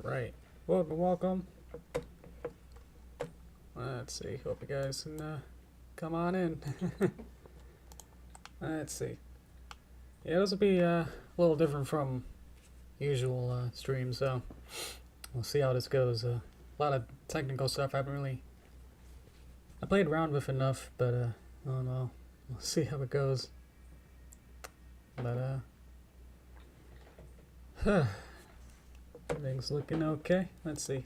Alright, welcome. Let's see, hope you guys can come on in. Let's see. Yeah, this will be a little different from usual streams, so we'll see how this goes. A lot of technical stuff I haven't really... I played around with enough, but I don't know. We'll see how it goes. But everything's looking okay. Let's see.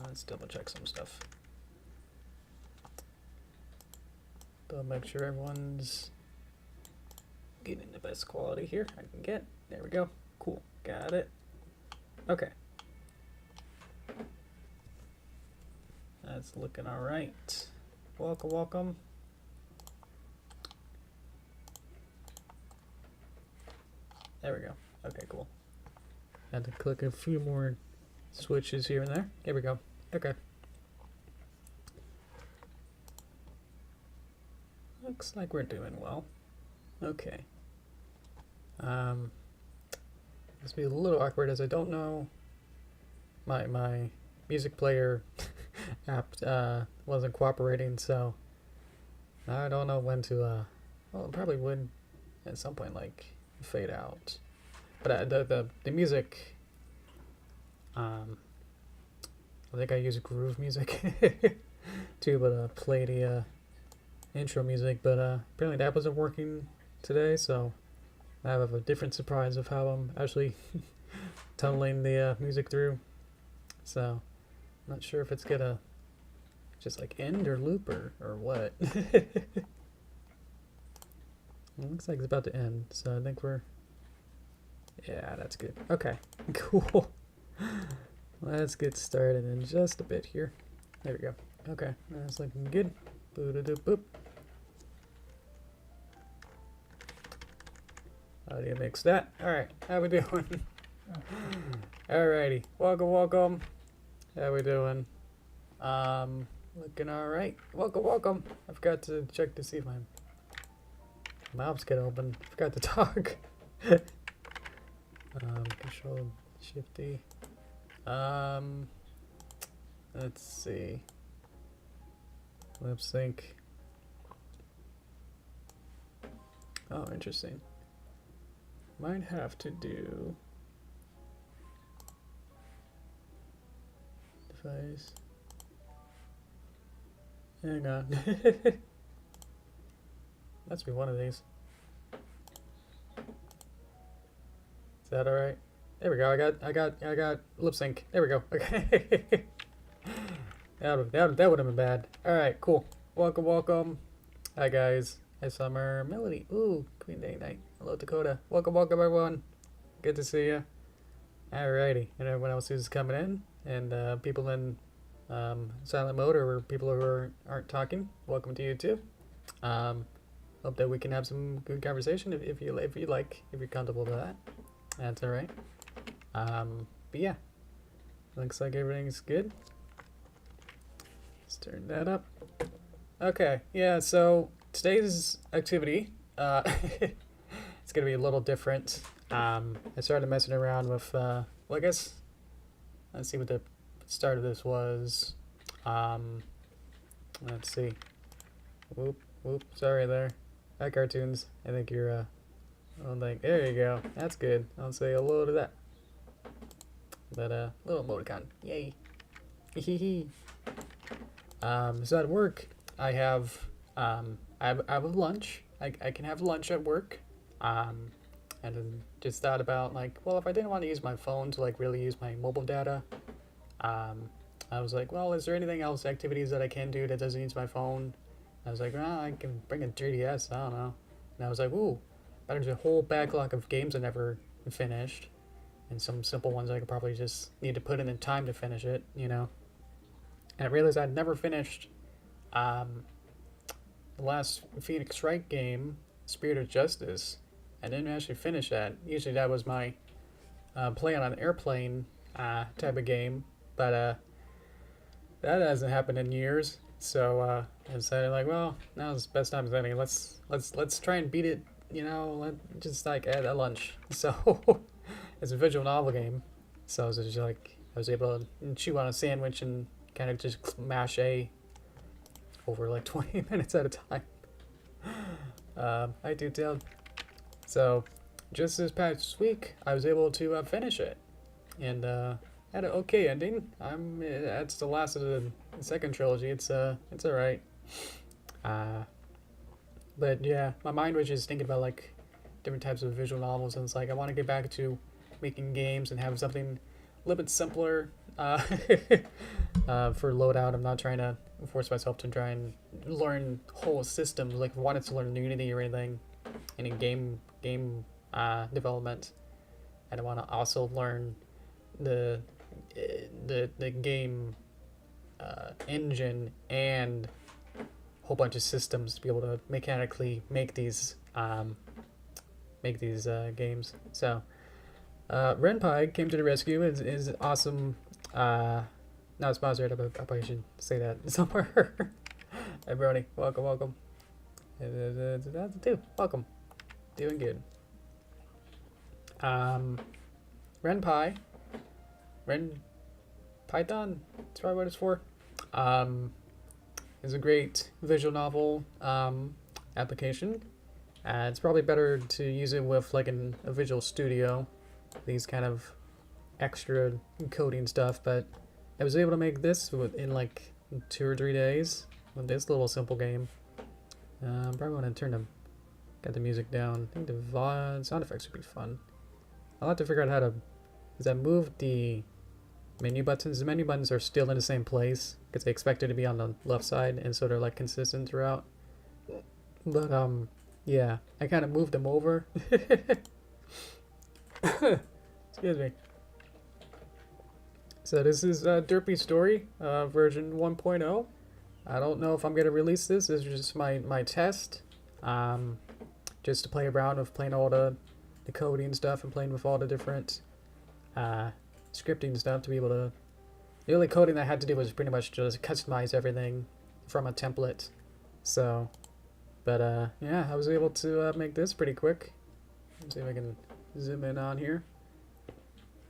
Let's double check some stuff. But make sure everyone's getting the best quality here I can get. There we go. Cool. Got it. Okay. That's looking alright. Welcome. There we go. Okay, cool. Had to click a few more switches here and there. There we go. Okay. Looks like we're doing well. Okay. This will be a little awkward as I don't know my music player app wasn't cooperating, so I don't know when to well, it probably would at some point like fade out. But the music, I think I use Groove music to play the intro music, but apparently that wasn't working today, so I have a different surprise of how I'm actually tunneling the music through. So I'm not sure if it's gonna just like end or loop or what. It looks like it's about to end, so I think we're... Yeah, that's good. Okay, cool. Let's get started in just a bit here. There we go. Okay, that's looking good. Boop-a-doop-boop. How do you mix that? Alright, how we doing? Alrighty, welcome. How we doing? Looking alright. Welcome. I forgot to check to see if my mouth's get open. Forgot to talk. Control Shift D. Let's see. Lip sync. Oh, interesting. Might have to do device. Hang on. Must be one of these. Is that alright? There we go. I got lip sync. There we go. Okay. that would have been bad. Alright, cool. Welcome. Hi guys. Hi Summer. Melody. Ooh, Queen Day Night. Hello Dakota. Welcome everyone. Good to see you. Alrighty. And everyone else who's coming in, and people in silent mode or people who aren't talking, welcome to you too. Hope that we can have some good conversation if you like, if you're comfortable with that. That's alright. But yeah, looks like everything's good. Let's turn that up. Okay, yeah, so today's activity, it's gonna be a little different. I started messing around with, well, I guess, let's see what the start of this was. Let's see. Whoop, sorry there. Hi, cartoons. I think you're, there you go. That's good. I'll say hello to that. But, little emoticon. Yay. So at work, I have lunch. I can have lunch at work. And then just thought about, like, well, if I didn't want to use my phone to, like, really use my mobile data, I was like, well, is there anything else, activities that I can do that doesn't use my phone? I was like, well, I can bring a 3DS, I don't know. And I was like, ooh, there's a whole backlog of games I never finished. And some simple ones I could probably just need to put in the time to finish it, you know. And I realized I'd never finished the last Phoenix Wright game, Spirit of Justice. I didn't actually finish that. Usually that was my play on an airplane type of game. But that hasn't happened in years. So I decided, like, well, now's the best time as any. Let's try and beat it you know, let just like add a lunch. So it's a visual novel game. So it's just like I was able to chew on a sandwich and kind of just mash A over like 20 minutes at a time. I do tell. So just this past week, I was able to finish it, and had an okay ending. That's the last of the second trilogy. It's alright. But yeah, my mind was just thinking about like different types of visual novels, and it's like I want to get back to making games and have something a little bit simpler for loadout. I'm not trying to force myself to try and learn whole systems. Like if I wanted to learn Unity or anything, any game development, and I want to also learn the game engine and a whole bunch of systems to be able to mechanically make these games. So Ren'py came to the rescue. Is awesome. Not sponsored. I probably should say that somewhere. Hey Brony, welcome. That's two. Welcome. Doing good. Ren'py. Python. That's probably what it's for. Is a great visual novel application. It's probably better to use it with like a Visual Studio, these kind of extra coding stuff. But I was able to make this in like 2 or 3 days with this little simple game. Probably want to get the music down. I think the sound effects would be fun. I'll have to figure out how to, because I moved the menu buttons. The menu buttons are still in the same place because I expect it to be on the left side and so they're like consistent throughout. But yeah, I kind of moved them over. Excuse me. So this is Derpy Story version 1.0. I don't know if I'm gonna release this. This is just my test, just to play around with playing all the coding stuff and playing with all the different scripting stuff to be able to. The only coding I had to do was pretty much just customize everything from a template. So, but yeah, I was able to make this pretty quick. Let's see if I can zoom in on here.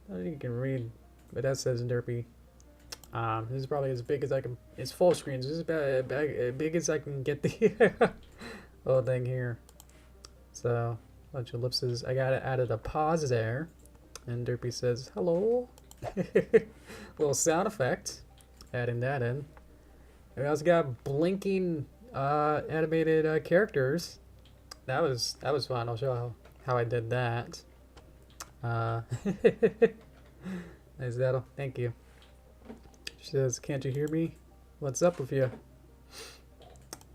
I don't think you can read, but that says Derpy. This is probably as big as I can. It's full screen. So this is about as big as I can get the whole thing here. So, bunch of ellipses. I got added a pause there, and Derpy says hello. Little sound effect. Adding that in. We also got blinking animated characters. That was fun. I'll show how I did that. Nice, Daddle. Thank you. She says, "Can't you hear me? What's up with you?"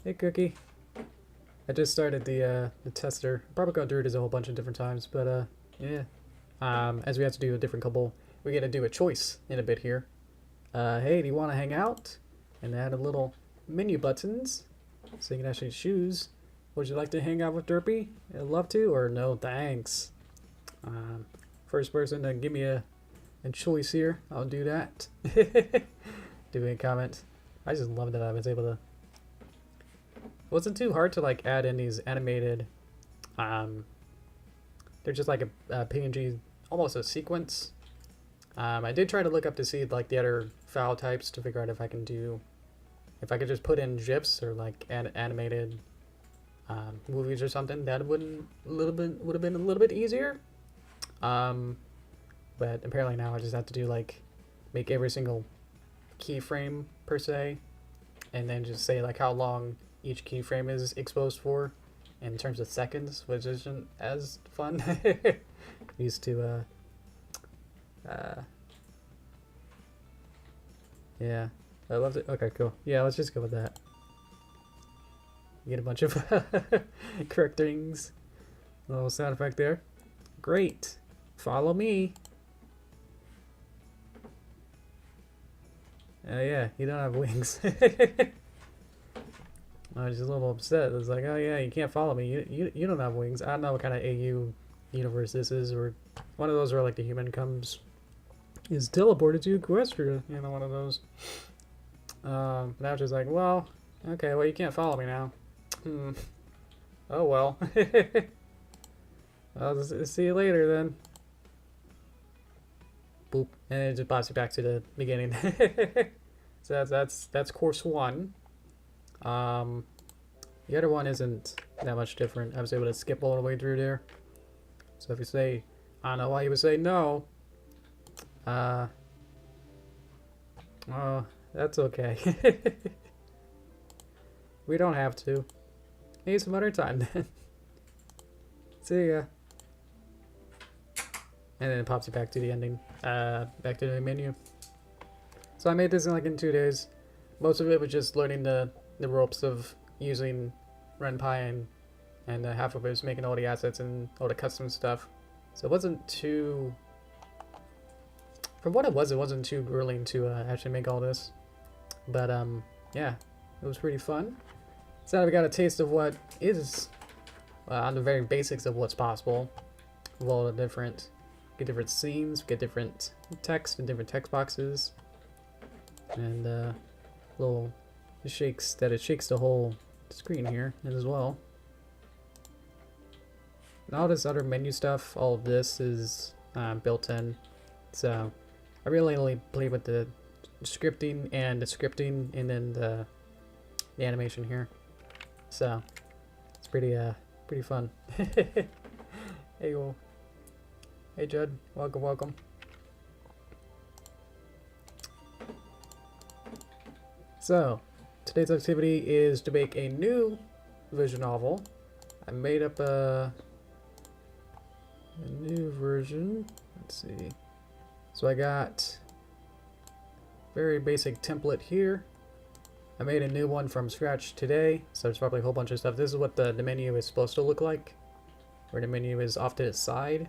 Hey, Cookie. I just started the tester. Probably gone through this a whole bunch of different times, but yeah. As we have to do a different couple, we got to do a choice in a bit here. Hey, do you want to hang out? And add a little menu buttons, so you can actually choose. Would you like to hang out with Derpy? I'd love to, or no, thanks. First person to give me a choice here, I'll do that. Do a comment. I just love that I was able to. It wasn't too hard to like add in these animated. They're just like a PNG, almost a sequence. I did try to look up to see like the other file types to figure out if I can just put in GIFs or like animated movies or something. That would have been a little bit easier. But apparently now I just have to do like make every single keyframe per se, and then just say like how long each keyframe is exposed for in terms of seconds, which isn't as fun. Used to yeah, I loved it. Okay, cool. Yeah, let's just go with that. Get a bunch of correct things. A little sound effect there. Great. Follow me. Yeah, you don't have wings. I was just a little upset. It was like, oh yeah, you can't follow me. You don't have wings. I don't know what kind of AU universe this is, or one of those where like the human is teleported to Equestria. You know, one of those. Now it's just like, well, okay, well you can't follow me now. Oh well. I'll see you later then. Boop, and it just pops you back to the beginning. So that's course one. The other one isn't that much different. I was able to skip all the way through there. So if you say, I don't know why you would say no. Oh, that's okay. We don't have to. Maybe some other time then. See ya. And then it pops you back to the ending. Back to the menu. So I made this in 2 days. Most of it was just learning the ropes of using Ren'py, and half of it was making all the assets and all the custom stuff. So it wasn't too... For what it wasn't too grueling to actually make all this. But yeah, it was pretty fun. So now we got a taste of what is, on the very basics of what's possible. With all the different scenes, get different text and different text boxes. And little it shakes the whole screen here as well. And all this other menu stuff, all of this is built in. So I really only play with the scripting and then the animation here. So it's pretty fun. Hey yo. Hey Judd, welcome. So today's activity is to make a new visual novel. I made up a new version. Let's see. So I got very basic template here. I made a new one from scratch today, so there's probably a whole bunch of stuff. This is what the menu is supposed to look like, where the menu is off to the side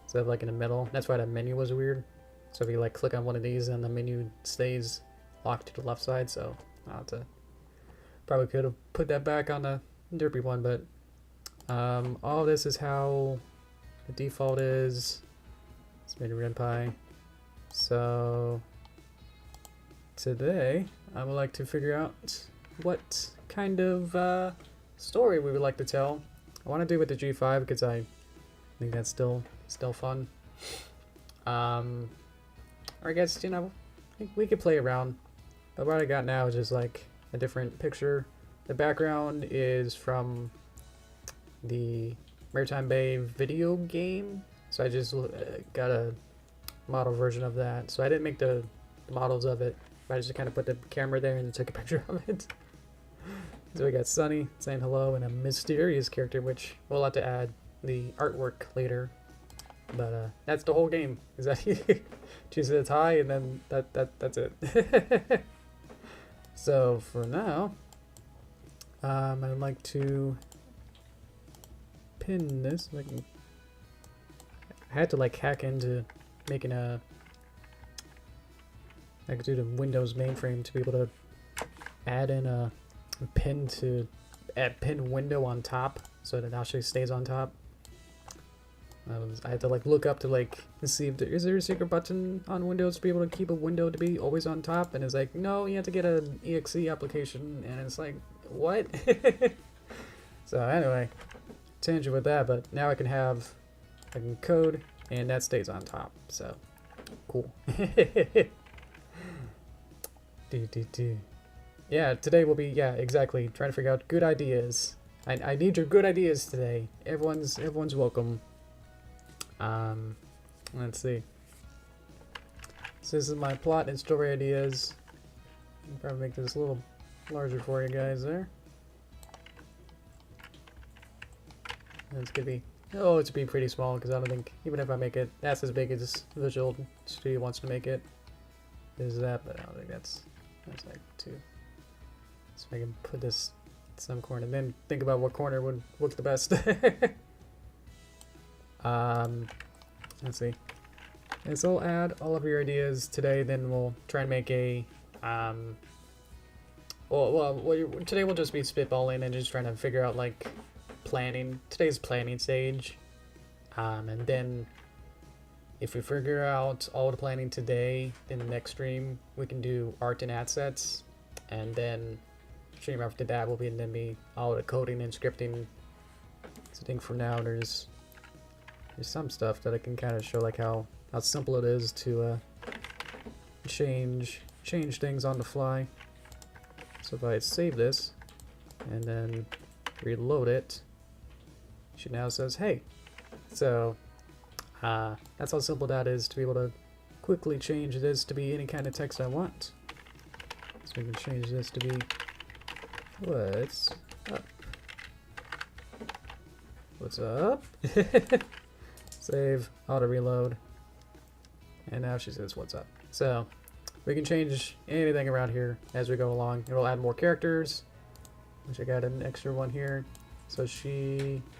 instead of in the middle. That's why the menu was weird. So if you click on one of these, then the menu stays locked to the left side. So I'll have to probably could have put that back on the Derpy one, but all this is how the default is. It's made Ren'py. So today I would like to figure out what kind of story we would like to tell. I want to do it with the G5 because I think that's still fun. Or I guess, we could play around. But what I got now is just a different picture. The background is from the Maritime Bay video game. So I just got a model version of that. So I didn't make the models of it. I just kind of put the camera there and took a picture of it. So we got Sunny saying hello and a mysterious character, which we'll have to add the artwork later. But that's the whole game. Is that you choose the tie and then that's it. So for now, I'd like to pin this. I had to hack into making I could do the Windows mainframe to be able to add in a pin pin window on top so that it actually stays on top. I had to look up to see if is there a secret button on Windows to be able to keep a window to be always on top, and it's no, you have to get an exe application, and it's what? So anyway, tangent with that, but now I can code and that stays on top, so cool. Yeah, today will be exactly trying to figure out good ideas. I need your good ideas today. Everyone's welcome. Let's see. So this is my plot and story ideas. I'll probably make this a little larger for you guys there. And it's gonna be it's gonna be pretty small because I don't think even if I make it that's as big as Visual Studio wants to make it. There's that, but I don't think that's too. So I can put this in some corner and then think about what corner would look the best. Let's see. And so I'll add all of your ideas today, then we'll try and make a today we'll just be spitballing and just trying to figure out planning. Today's planning stage. And then if we figure out all the planning today, in the next stream we can do art and assets, and then stream after that will be all the coding and scripting. So I think for now there's there's some stuff that I can kind of show like how simple it is to change things on the fly. So if I save this and then reload it, she now says, hey. So that's how simple that is, to be able to quickly change this to be any kind of text I want. So we can change this to be what's up. What's up? Save, auto reload, and now she says what's up. So we can change anything around here as we go along. It will add more characters, which I got an extra one here. So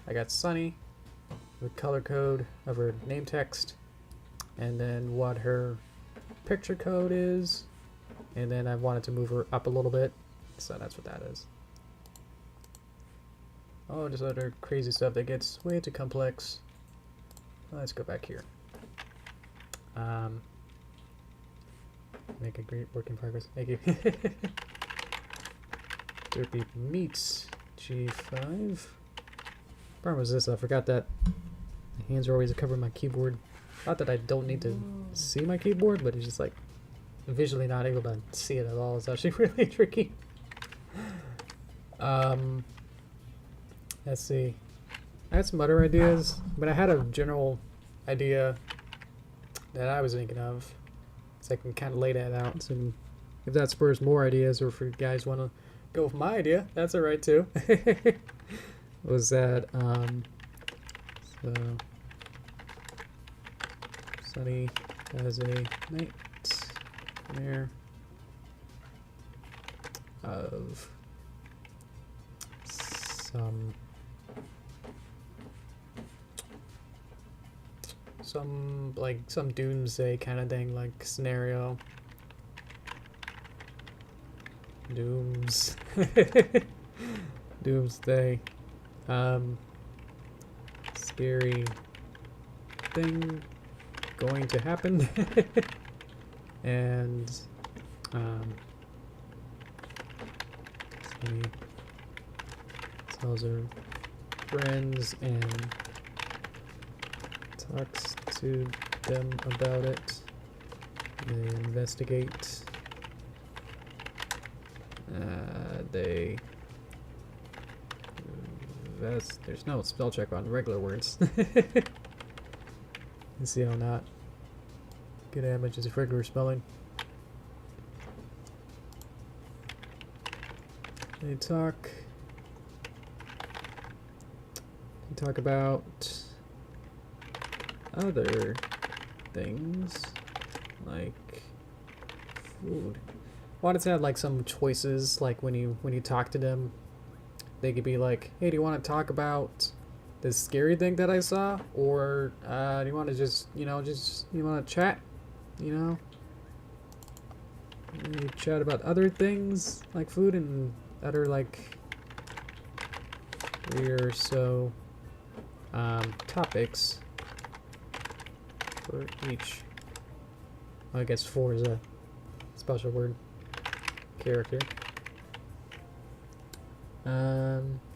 I got Sunny with color code of her name text, and then what her picture code is, and then I wanted to move her up a little bit, so that's what that is. Oh, just other crazy stuff that gets way too complex. Let's go back here. Make a great work in progress. Thank you. Derpy meets G5. Problem was this, I forgot that my hands are always covering my keyboard. Not that I don't need to see my keyboard, but it's just like visually not able to see it at all. It's actually really tricky. Let's see. I had some other ideas, but I had a general idea that I was thinking of. So I can kind of lay that out. So if that spurs more ideas, or if you guys want to go with my idea, that's alright too. Was that, so Sunny has a nightmare of some doomsday kind of thing, like scenario. Doomsday. Scary thing going to happen. And Sunny tells her friends and talks to them about it. They investigate. There's no spell check on regular words. You see how not good at much as regular spelling. They talk about other things like food. Wanted to have like some choices, like when you talk to them, they could be like, hey, do you want to talk about this scary thing that I saw, or do you want to just you want to chat, you chat about other things like food and other like 3 or so topics for each. Well, I guess 4 is a special word. Character.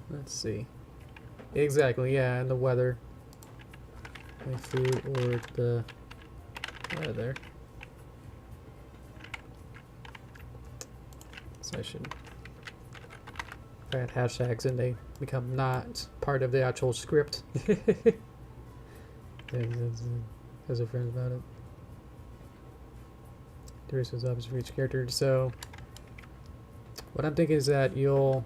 Let's see. Exactly, yeah, and the weather. My food or the weather. So I should add hashtags and they become not part of the actual script. Has a friend about it. There is options for each character. So what I'm thinking is that you'll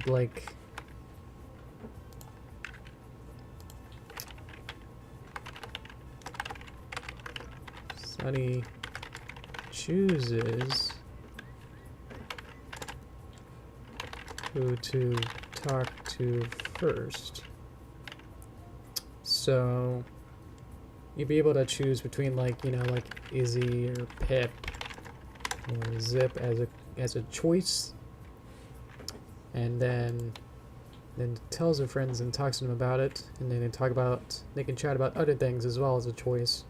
like Sunny chooses who to talk to first. So you'd be able to choose between like Izzy or Pip or Zip as a choice, and then tells her friends and talks to them about it, and then they can chat about other things as well as a choice.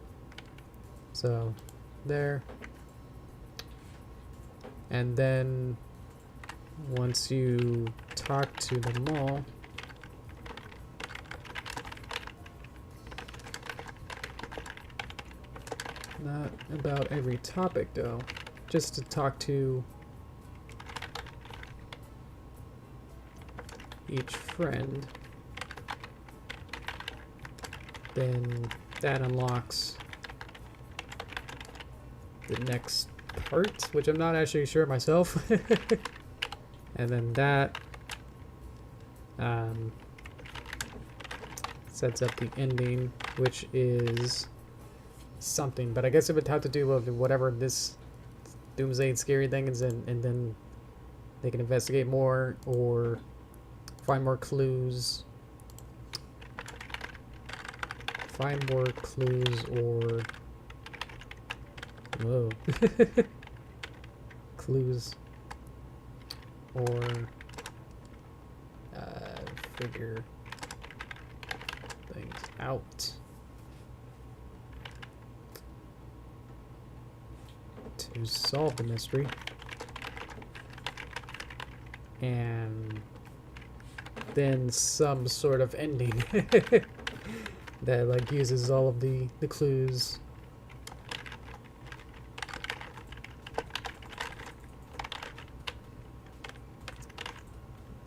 So there, and then once you talk to them all, Not about every topic, though. Just to talk to each friend. Then that unlocks the next part, which I'm not actually sure myself. And then that sets up the ending, which is something. But I guess it would have to do with whatever this doomsday scary thing is, and then they can investigate more or find more clues. Find more clues or... Whoa. Clues. Or... figure things out. To solve the mystery. And then some sort of ending that like uses all of the clues.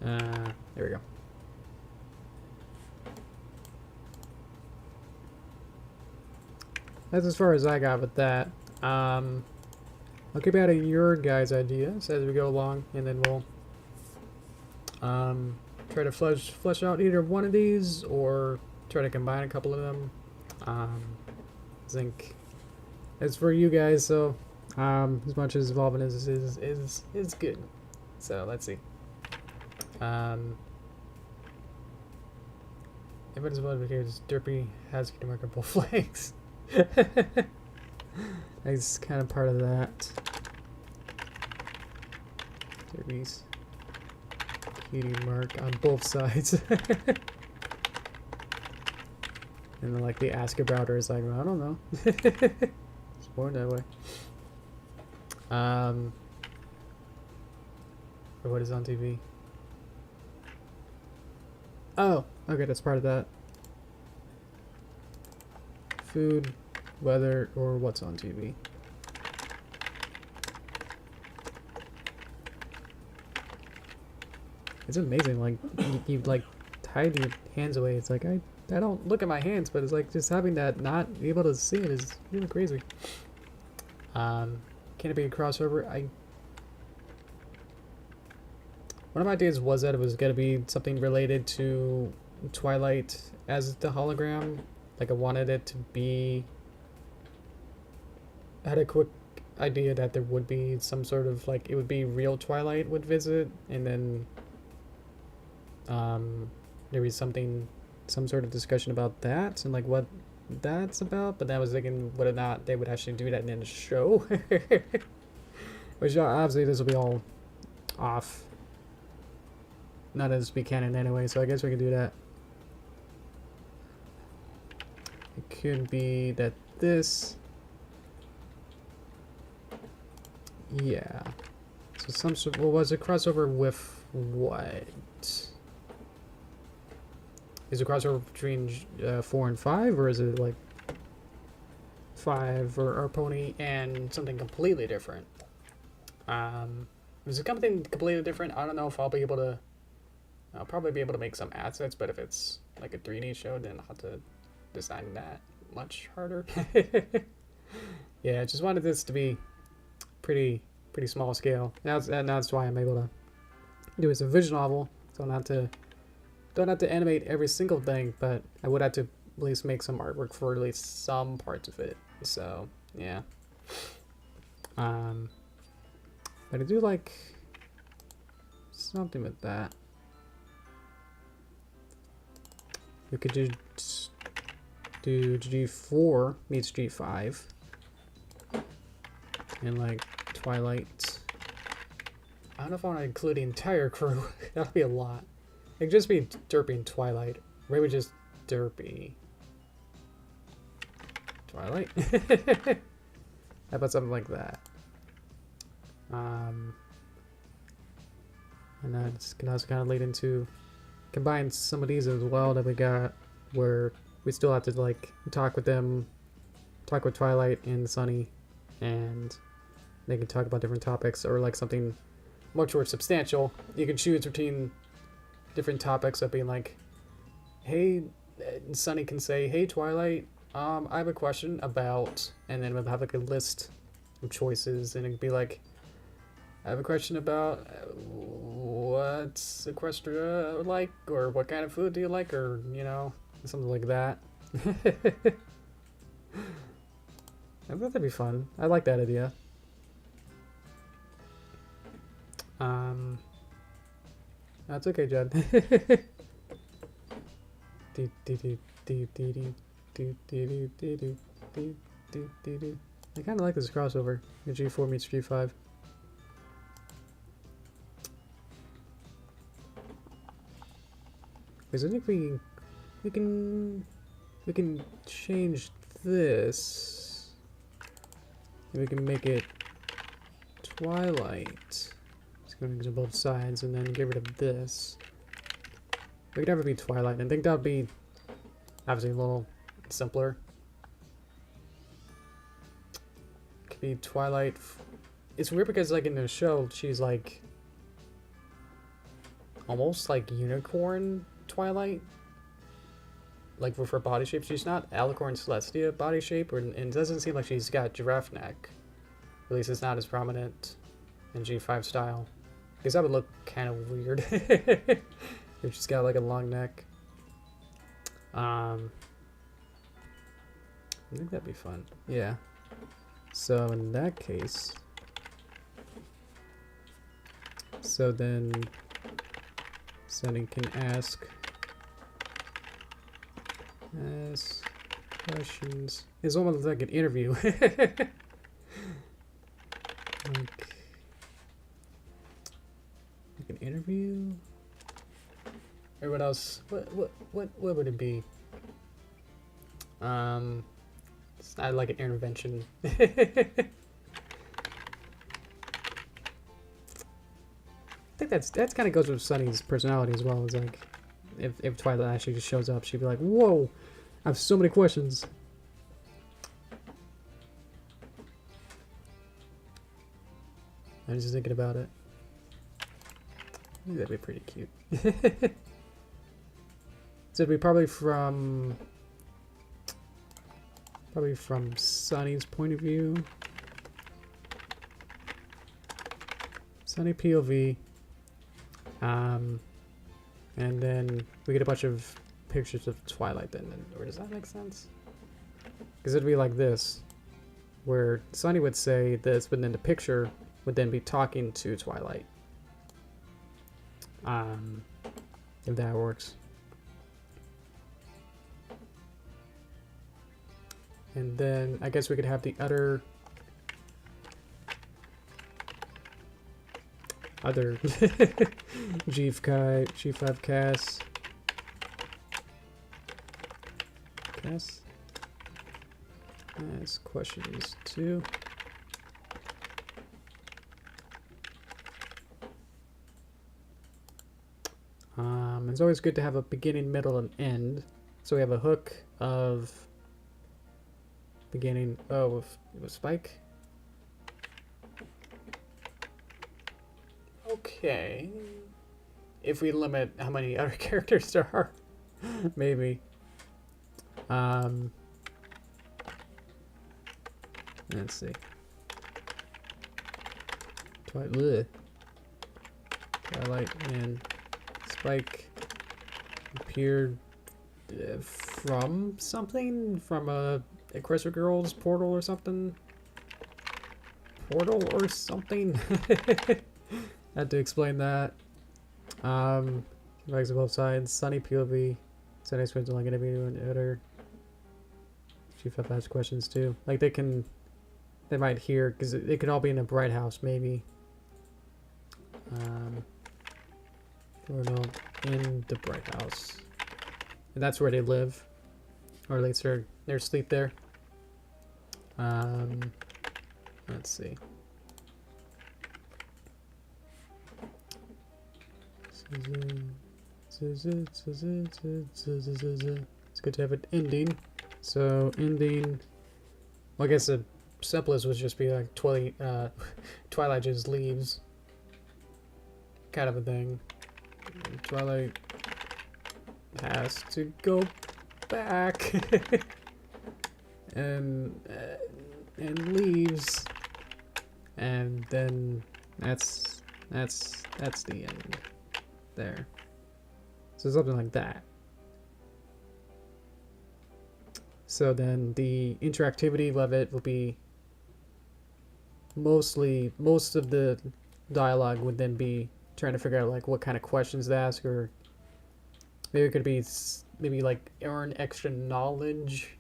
There we go. That's as far as I got with that. I'll keep adding your guys' ideas as we go along, and then we'll try to flesh out either one of these or try to combine a couple of them. I think it's for you guys, so as much as evolving is good. So let's see. Everybody's about here is Derpy has remarkable flags. That's kind of part of that. Derpy's cutie mark on both sides. And then like the ask about her is like, well, I don't know. It's born that way. Or what is on TV? Oh, okay, that's part of that. Food, weather, or what's on TV. It's amazing, like, you like, hide your hands away. It's like, I don't look at my hands, but it's like, just having that not be able to see it is really crazy. Can it be a crossover? One of my ideas was that it was going to be something related to Twilight as the hologram. Like, I wanted it to be... I had a quick idea that there would be some sort of, like, it would be real Twilight would visit, and then there was some sort of discussion about that, and, like, what that's about, but then I was thinking whether or not they would actually do that in the show. Which, obviously, this will be all off. Not as be canon anyway, so I guess we can do that. It could be that this... Yeah. So some sort... Well, was it crossover with what? Is it crossover between 4 and 5, or is it like 5 or Pony and something completely different? Is it something completely different? I don't know if I'll be able to... I'll probably be able to make some assets, but if it's like a 3D show, then I'll have to design that much harder. Yeah, I just wanted this to be pretty small scale. That's why I'm able to do it as a visual novel. So don't have to animate every single thing, but I would have to at least make some artwork for at least some parts of it. So yeah. But I do like something with that. We could just do G4 meets G5. And like Twilight. I don't know if I want to include the entire crew. That'll be a lot. It could just be Derpy and Twilight. Or maybe just Derpy. Twilight? How about something like that? And that can also kind of lead into combine some of these as well that we got, where we still have to like talk talk with Twilight and Sunny, and they can talk about different topics or like something much more substantial. You can choose between different topics of being like, hey, Sunny can say, hey Twilight, I have a question about, and then we'll have like a list of choices, and it'd be like, I have a question about what's Equestria like, or what kind of food do you like, or, you know, something like that. I thought that'd be fun. I like that idea. That's okay, Jed. I kind of like this crossover. G4 meets G5. Because I think we can change this. And we can make it Twilight. It's going to both sides, and then get rid of this. We could have it be Twilight, and I think that would be obviously a little simpler. It could be Twilight. It's weird because like in the show, she's like almost like unicorn Twilight. Like with her body shape, she's not Alicorn Celestia body shape, and it doesn't seem like she's got giraffe neck. At least it's not as prominent in G5 style. Because that would look kind of weird if she's got like a long neck. I think that'd be fun. Yeah. So in that case, so then Sunny can ask questions. It's almost like an interview. Like an interview? Or what else? What would it be? It's not like an intervention. I think that's kind of goes with Sunny's personality as well. It's like if Twilight actually just shows up, she'd be like, "Whoa, I have so many questions." I'm just thinking about it. I think that'd be pretty cute. So it'd be probably from Sunny's point of view. Sunny POV. And then we get a bunch of pictures of Twilight then. Or does that make sense? Because it'd be like this, where Sunny would say this, but then the picture would then be talking to Twilight. If that works. And then I guess we could have the other G5 Cass. Ask questions too. It's always good to have a beginning, middle, and end. So we have a hook of beginning. Oh, with Spike. Okay. If we limit how many other characters there are, maybe. Let's see. Twilight and Spike appeared from something? From a Equestria Girls portal or something? Portal or something? Had to explain that. Legs on both sides. Sunny POV. Sunny spends like an interview and editor. G5 has questions too. Like they might hear, because they could all be in a bright house maybe. Or no, in the bright house. And that's where they live. Or at least they're asleep there. Let's see. It's good to have an ending. So ending Well, I guess the simplest would just be like Twilight just leaves. Kind of a thing. Twilight has to go back and leaves, and then that's the end there. So something like that. So then the interactivity of it will be most of the dialogue would then be trying to figure out like what kind of questions to ask, or maybe it could be like earn extra knowledge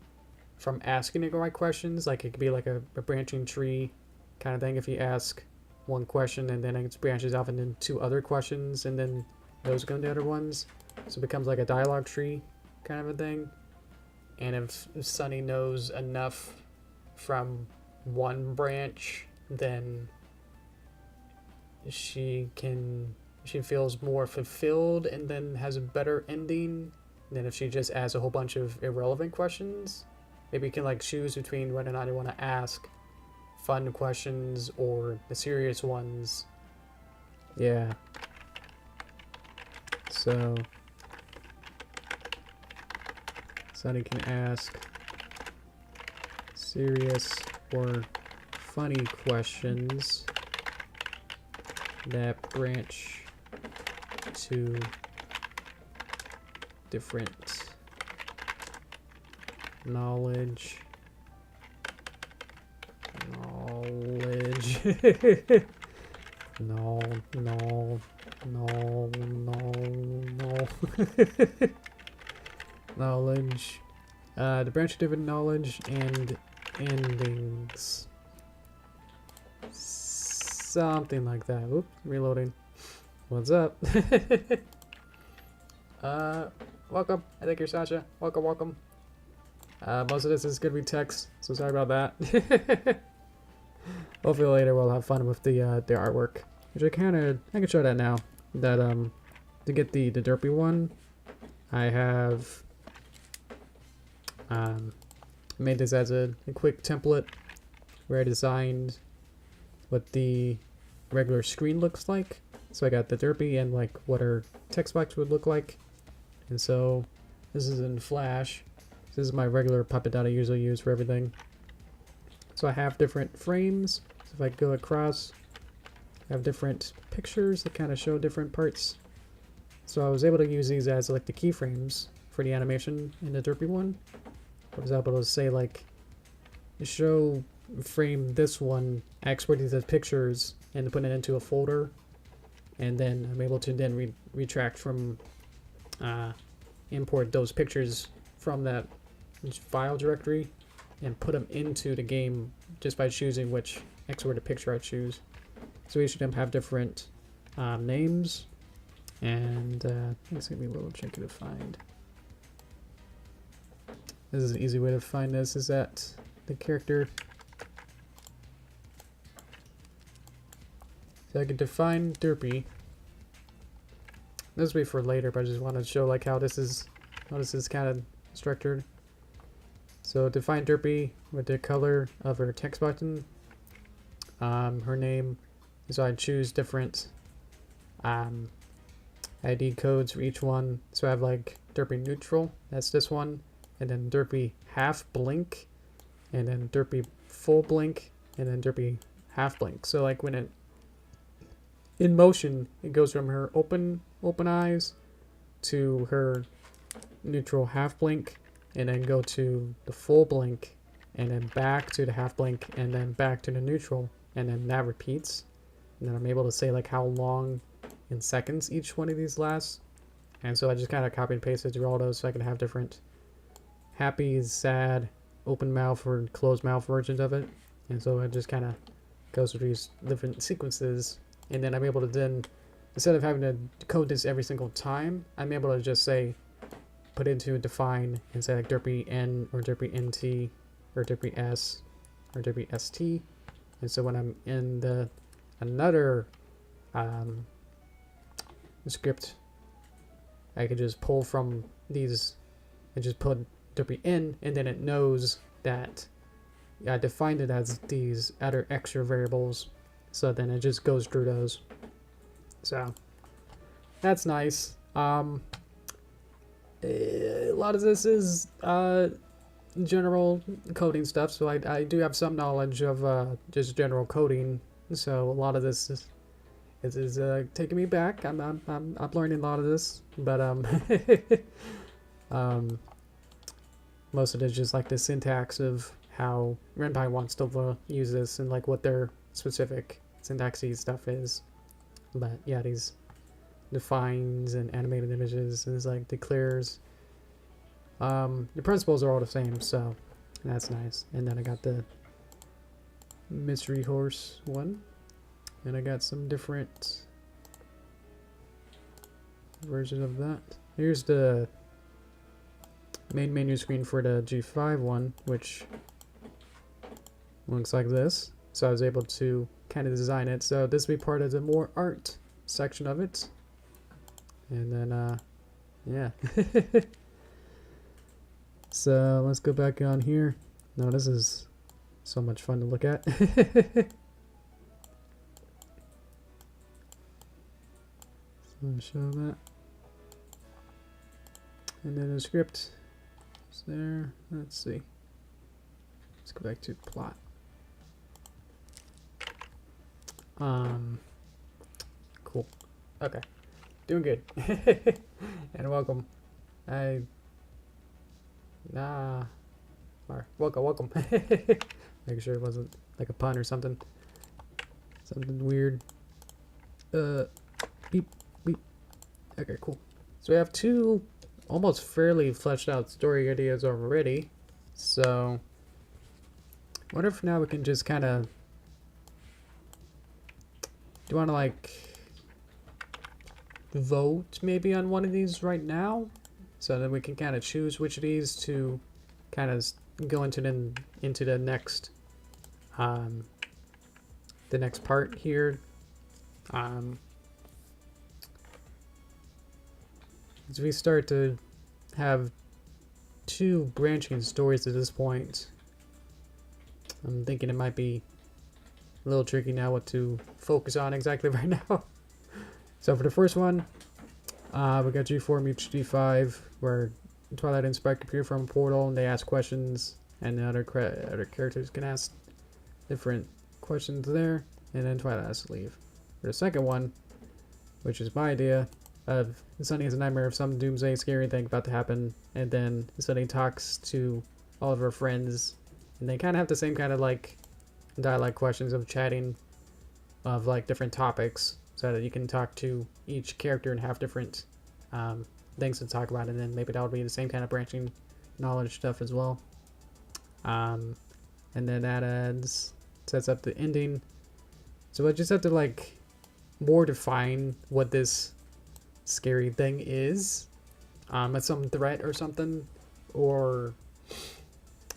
from asking the right questions. Like it could be like a branching tree kind of thing. If you ask one question and then it branches off into two other questions, and then those go into other ones, so it becomes like a dialogue tree kind of a thing. And if Sunny knows enough from one branch, then she feels more fulfilled and then has a better ending than if she just asks a whole bunch of irrelevant questions. Maybe you can like choose between whether or not you want to ask fun questions or the serious ones. Yeah. So Sunny can ask serious or funny questions that branch to different knowledge. No. Knowledge. The branch of different knowledge and endings. Something like that. Oop, reloading. What's up? Welcome. I think you're Sasha. Welcome. Most of this is gonna be text, so sorry about that. Hopefully later we'll have fun with the artwork, which I can show that now. That to get the Derpy one, I have made this as a quick template where I designed what the regular screen looks like. So I got the Derpy and like what our text box would look like. And so this is in Flash. This is my regular puppet that I usually use for everything. So I have different frames. So if I go across, I have different pictures that kind of show different parts. So I was able to use these as like the keyframes for the animation in the Derpy one. I was able to say like, show frame this one, I export these as pictures and put it into a folder. And then I'm able to then retract from, import those pictures from that file directory and put them into the game just by choosing which exported picture I choose. So each of them have different names, and it's gonna be a little tricky to find. This is an easy way to find this, is that the character. So I can define Derpy. This will be for later, but I just want to show like how this is kind of structured. So define Derpy with the color of her text button, her name. So I choose different ID codes for each one. So I have like Derpy neutral, that's this one, and then Derpy half blink, and then Derpy full blink, and then Derpy half blink. So like when it in motion, it goes from her open eyes to her neutral half blink, and then go to the full blink, and then back to the half blink, and then back to the neutral, and then that repeats. And then I'm able to say like how long in seconds each one of these lasts. And so I just kind of copy and pasted through all those so I can have different happy, sad, open mouth or closed mouth versions of it. And so it just kind of goes through these different sequences. And then I'm able to then, instead of having to code this every single time, I'm able to just say, put into define and say like Derpy N or Derpy NT or Derpy S or Derpy ST. And so when I'm in the another script, I could just pull from these and just put Derpy in, and then it knows that I defined it as these other extra variables, so then it just goes through those. So that's nice. A lot of this is general coding stuff, so I do have some knowledge of just general coding. So a lot of this is taking me back. I'm learning a lot of this, but most of it is just like the syntax of how Ren'py wants to use this and like what their specific syntaxy stuff is. But yeah, these defines and animated images and it's like declares. The principles are all the same, so that's nice. And then I got the mystery horse one, and I got some different versions of that. Here's the main menu screen for the G5 one, which looks like this. So I was able to kind of design it. So this will be part of the more art section of it. And then, yeah. So let's go back on here. No, this is so much fun to look at. So I'll show that. And then the script is there. Let's see. Let's go back to plot. Cool. Okay. Doing good. And welcome. Welcome. Make sure it wasn't like a pun or something. Something weird. Beep, beep. Okay, cool. So we have two almost fairly fleshed out story ideas already. So, I wonder if now we can just kind of. Do you want to like vote maybe on one of these right now? So then we can kind of choose which of these to kind of go into the next part here. As we start to have two branching stories at this point, I'm thinking it might be a little tricky now what to focus on exactly right now. So for the first one, we got G4 meets G5, where Twilight and Spike appear from a portal and they ask questions, and the other characters can ask different questions there, and then Twilight has to leave. For the second one, which is my idea, of Sunny has a nightmare of some doomsday scary thing about to happen, and then Sunny talks to all of her friends, and they kind of have the same kind of like dialogue questions of chatting of like different topics, so that you can talk to each character and have different things to talk about, and then maybe that would be the same kind of branching knowledge stuff as well. And then that sets up the ending. So I just have to like more define what this scary thing is. It's some threat or something, or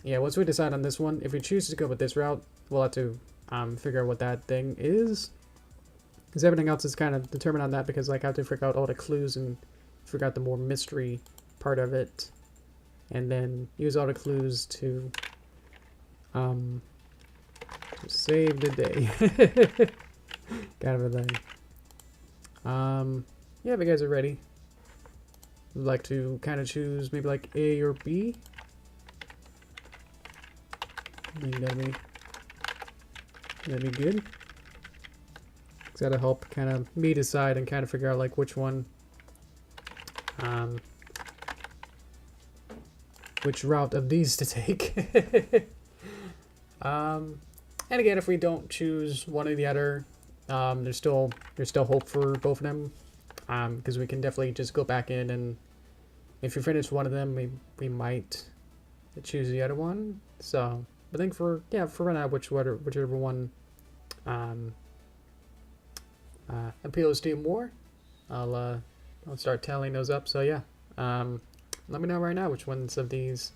yeah, once we decide on this one, if we choose to go with this route, we'll have to figure out what that thing is, because everything else is kind of determined on that, because like I have to figure out all the clues and figure out the more mystery part of it, and then use all the clues to save the day. Kind of a thing. Yeah, if you guys are ready, I'd like to kind of choose maybe like A or B. I think that'd be good. It's gotta help kind of me decide and kind of figure out like which one, which route of these to take. And again, if we don't choose one or the other, there's still hope for both of them, because we can definitely just go back in, and if you finish one of them, we might choose the other one. So I think for right now, whichever one appeals to you more, I'll start tallying those up. So yeah, let me know right now which ones of these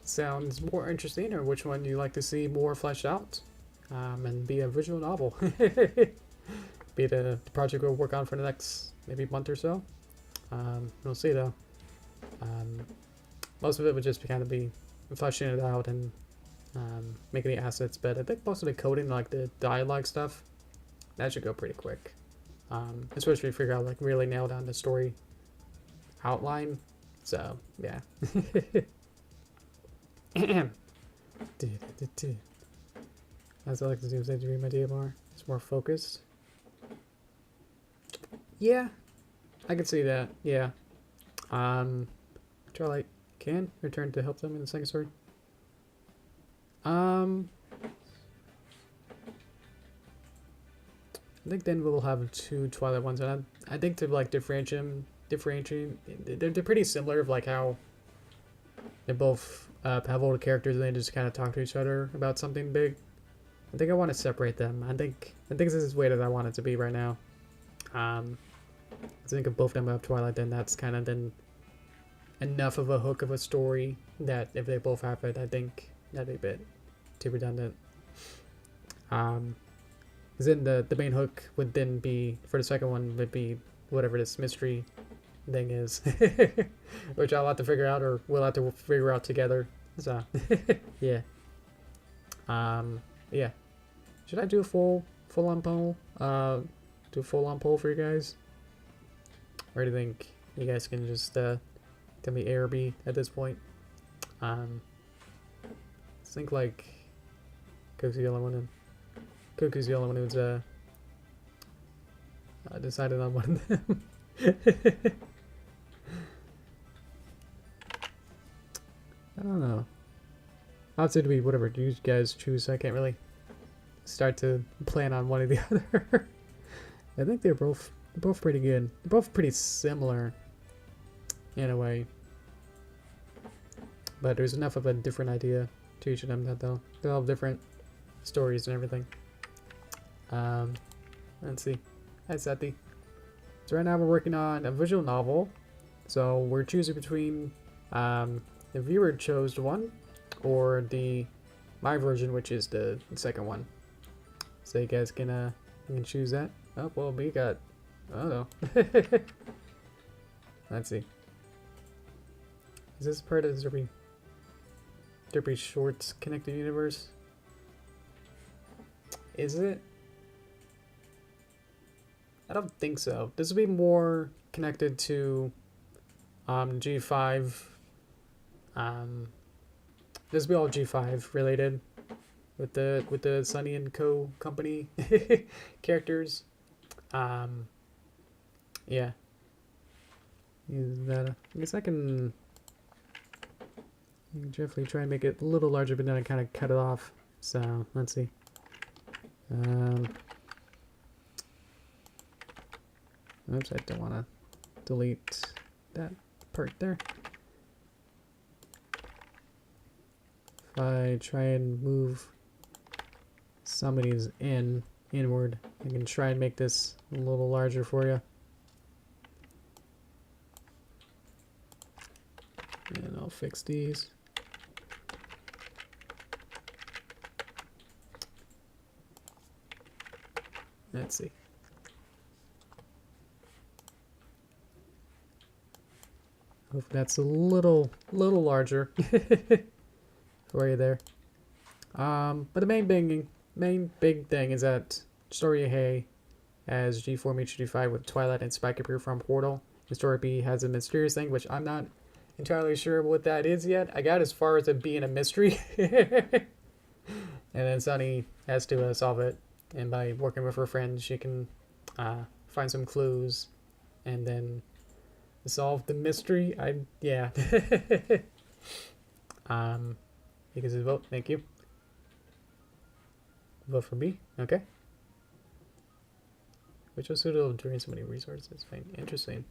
sounds more interesting, or which one you like to see more fleshed out, and be a visual novel. Be the project we'll work on for the next maybe month or so. We'll see though. Most of it would just be fleshing it out and making the assets, but I think most of the coding, like the dialogue stuff, that should go pretty quick. Especially if you figure out, like, really nail down the story outline. So, yeah. As I like to do is I read my DMR. It's more focused. Yeah, I can see that. Yeah. Twilight can return to help them in the second story. I think then we'll have 2 Twilight ones, and I think to like differentiate, they're pretty similar of like how they both have older characters and they just kind of talk to each other about something big. I think I want to separate them. I think this is the way that I want it to be right now. I think if both of them have Twilight, then that's kind of then enough of a hook of a story that if they both have it, I think that'd be a bit too redundant. Because then the main hook would then be, for the second one, would be whatever this mystery thing is. Which I'll have to figure out, or we'll have to figure out together. So, yeah. Yeah. Should I do a full-on poll? Do a full-on poll for you guys? Or do you think you guys can just tell me A or B at this point? I think like Cook's the only one, and Cuckoo's the only one who's decided on one of them. I don't know. I'll say to be whatever you guys choose. So I can't really start to plan on one or the other. I think they're both pretty good. They're both pretty similar in a way, but there's enough of a different idea to each of them that they'll have different stories and everything. Let's see. Hi, Sati. So right now we're working on a visual novel. So we're choosing between the viewer chose one or my version, which is the second one. So you guys can choose that. Oh well, we got. Oh no. Let's see. Is this part of the Derpy Shorts Connected Universe? Is it? I don't think so. This will be more connected to G5. This will be all G5 related with the Sunny and Co company characters. Yeah. Use that. I guess I can definitely try and make it a little larger, but then I kind of cut it off. So let's see. Oops, I don't want to delete that part there. If I try and move some of these inward, I can try and make this a little larger for you. And I'll fix these. Let's see. Hope that's a little larger for you there. But the main big thing is that Story A has G4 meets G5 with Twilight and Spike appear from Portal. And Story B has a mysterious thing, which I'm not entirely sure what that is yet. I got as far as it being a mystery. And then Sunny has to solve it. And by working with her friends, she can find some clues and then solve the mystery. Yeah. You can vote. Thank you. Vote for me. Okay. Which was suitable during so many resources. Fine. Interesting.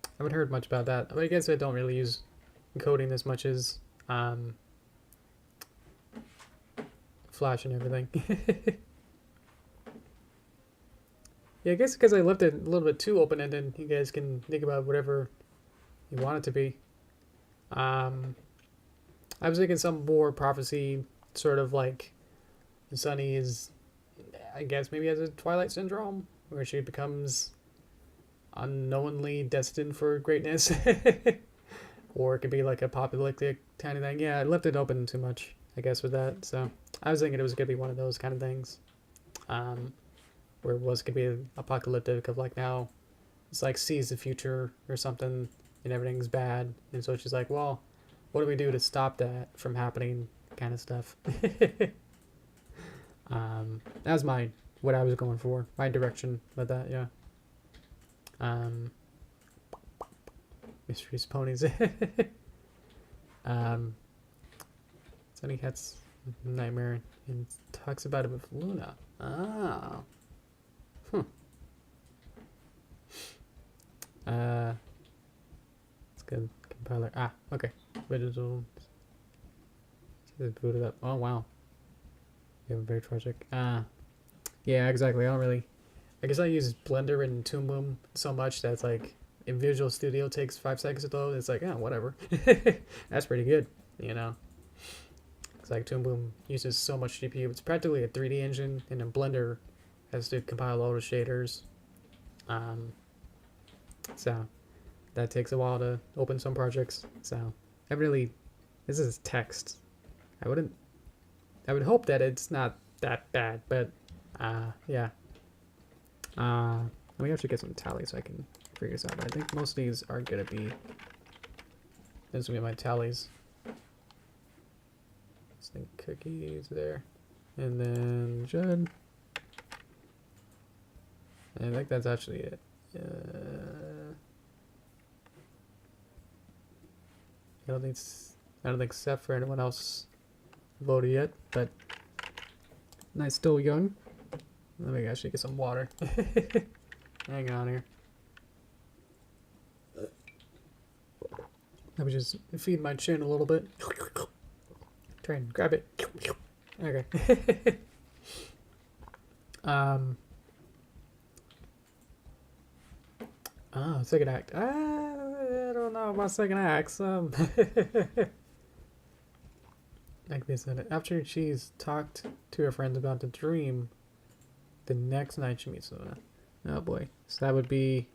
I haven't heard much about that. But I guess I don't really use coding as much as Flash and everything. Yeah, I guess because I left it a little bit too open-ended, you guys can think about whatever you want it to be. I was thinking some more prophecy, sort of like Sunny is, I guess maybe has a Twilight syndrome, where she becomes unknowingly destined for greatness. or it could be like a apocalyptic kind of thing. Yeah, I left it open too much, I guess, with that. So I was thinking it was gonna be one of those kind of things, where it was gonna be apocalyptic of like now it's like sees the future or something and everything's bad, and so she's like, well, what do we do to stop that from happening, kind of stuff. That was what I was going for, my direction with that. Yeah. Mysterious ponies. Sunny Cat's nightmare and talks about it with Luna. Ah. It's good. Compiler. Ah, okay. Digital. Just boot it up. Oh wow. You have a very tragic. Ah. Yeah, exactly. I guess I use Blender and Toon Boom so much that it's like in Visual Studio takes 5 seconds to load. It's like, yeah, whatever. That's pretty good, you know. It's like Toon Boom uses so much GPU. It's practically a 3D engine, and then Blender has to compile all the shaders. So that takes a while to open some projects. So this is text. I would hope that it's not that bad, but yeah. Let me actually get some tallies so I can figure this out. But I think most of these are gonna be. Those will be my tallies. Some cookies there, and then Judd. And I think that's actually it. I don't think Seth or anyone else voted yet, but nice, still young. Let me actually get some water. Hang on here. Let me just feed my chin a little bit. Try and grab it. Okay. Second act. I don't know about second acts. Like they said, after she's talked to her friends about the dream, the next night she meets Luna. Oh boy. So that would be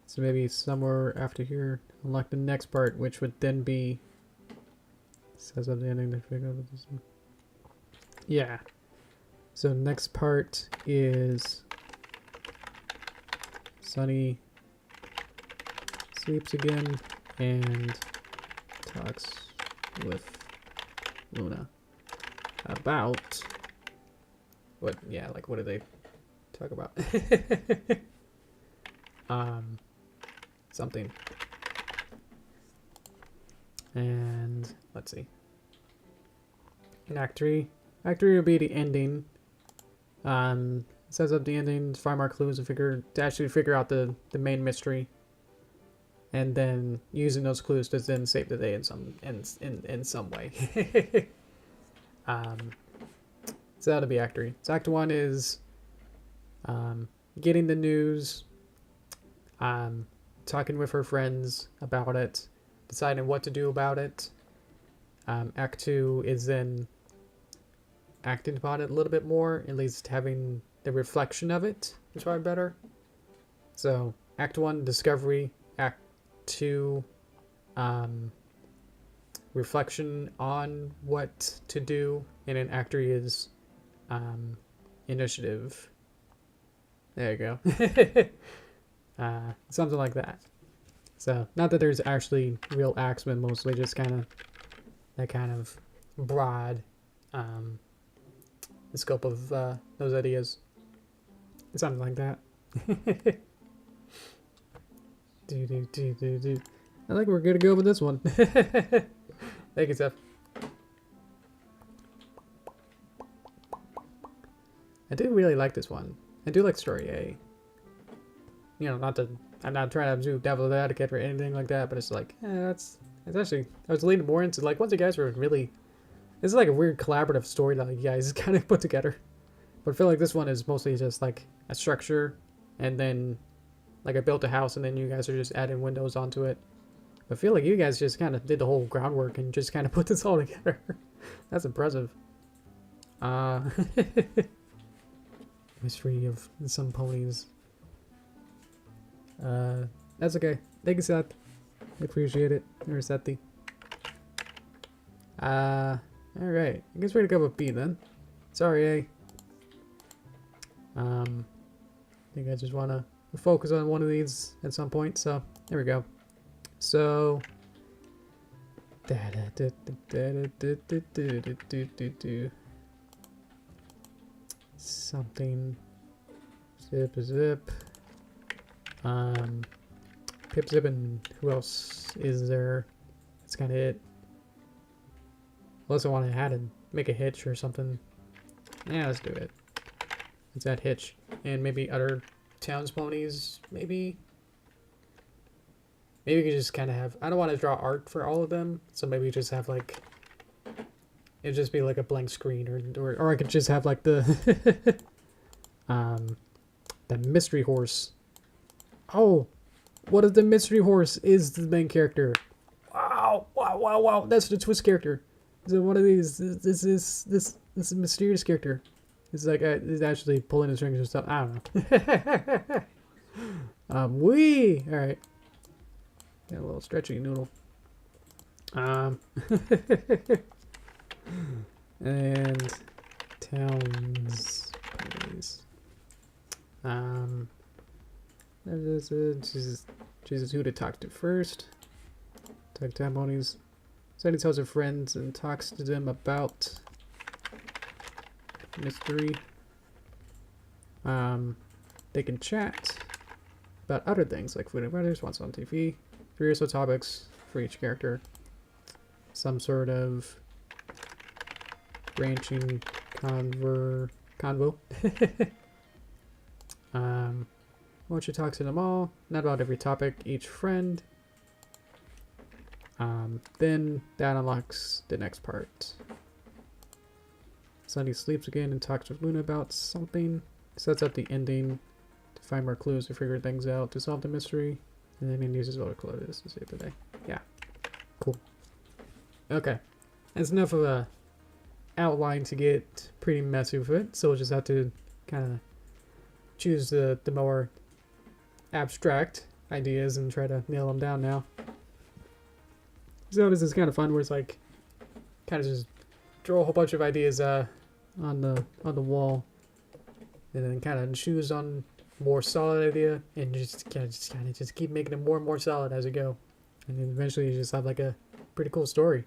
so maybe somewhere after here, unlock the next part, which would then be says at the ending to figure out what this is. Yeah. So next part is Sunny sleeps again and talks with Luna about what? Yeah, like what do they talk about? Something. And let's see. In Act 3. Act 3 will be the ending. It says at the ending, find more clues to actually figure out the main mystery. And then using those clues to then save the day in some way. So that'll be Act 3. So Act 1 is getting the news, talking with her friends about it, deciding what to do about it. Act 2 is then acting upon it a little bit more, at least having the reflection of it is probably better. So Act 1, discovery. Act 2, reflection on what to do. And then Act 3 is initiative. There you go. Something like that. So not that there's actually real acts, but mostly just kind of broad the scope of those ideas. Something like that. I think we're good to go with this one. Thank you, Seth. I do really like this one. I do like story A. You know, I'm not trying to do devil's advocate or anything like that, but it's like, it's actually, I was leaning more into like, once you guys were really, this is like a weird collaborative story that you guys kind of put together. But I feel like this one is mostly just like a structure, and then like I built a house and then you guys are just adding windows onto it. I feel like you guys just kind of did the whole groundwork and just kind of put this all together. That's impressive. Mystery of some ponies. That's okay. Thank you, Seth. Appreciate it. Or Sethi. Alright. I guess we're gonna go with B then. Sorry, A. I think I just wanna focus on one of these at some point, so there we go. So something zip zip pip zip, and who else is there? That's kind of it. Unless I want to add and make a hitch or something. Yeah, let's do it. Let's add hitch and maybe other towns ponies. Maybe we could just kind of have. I don't want to draw art for all of them, so maybe we just have like it'd just be like a blank screen, or I could just have like the the mystery horse. Oh, what if the mystery horse is the main character? Wow, wow, wow, wow! That's the twist character. So one of these, this is mysterious character. It's like he's actually pulling the strings and stuff. I don't know. All right. Got a little stretchy noodle. And towns, please. Jesus, who to talk to first? Talk to ponies. So he tells her friends and talks to them about mystery. They can chat about other things like food and brothers, what's on TV, 3 or so topics for each character. Some sort of branching convo. Won't you talk to them all? Not about every topic, each friend. Then that unlocks the next part. Sunny sleeps again and talks with Luna about something. Sets up the ending to find more clues to figure things out to solve the mystery. And then he uses other clues to save the day. Yeah. Cool. Okay. That's enough of a outline to get pretty messy with it. So we'll just have to kind of choose the more abstract ideas and try to nail them down now. So this is kind of fun where it's like kind of just draw a whole bunch of ideas on the wall and then kind of choose on more solid idea and just kind of keep making it more and more solid as you go, and then eventually you just have like a pretty cool story.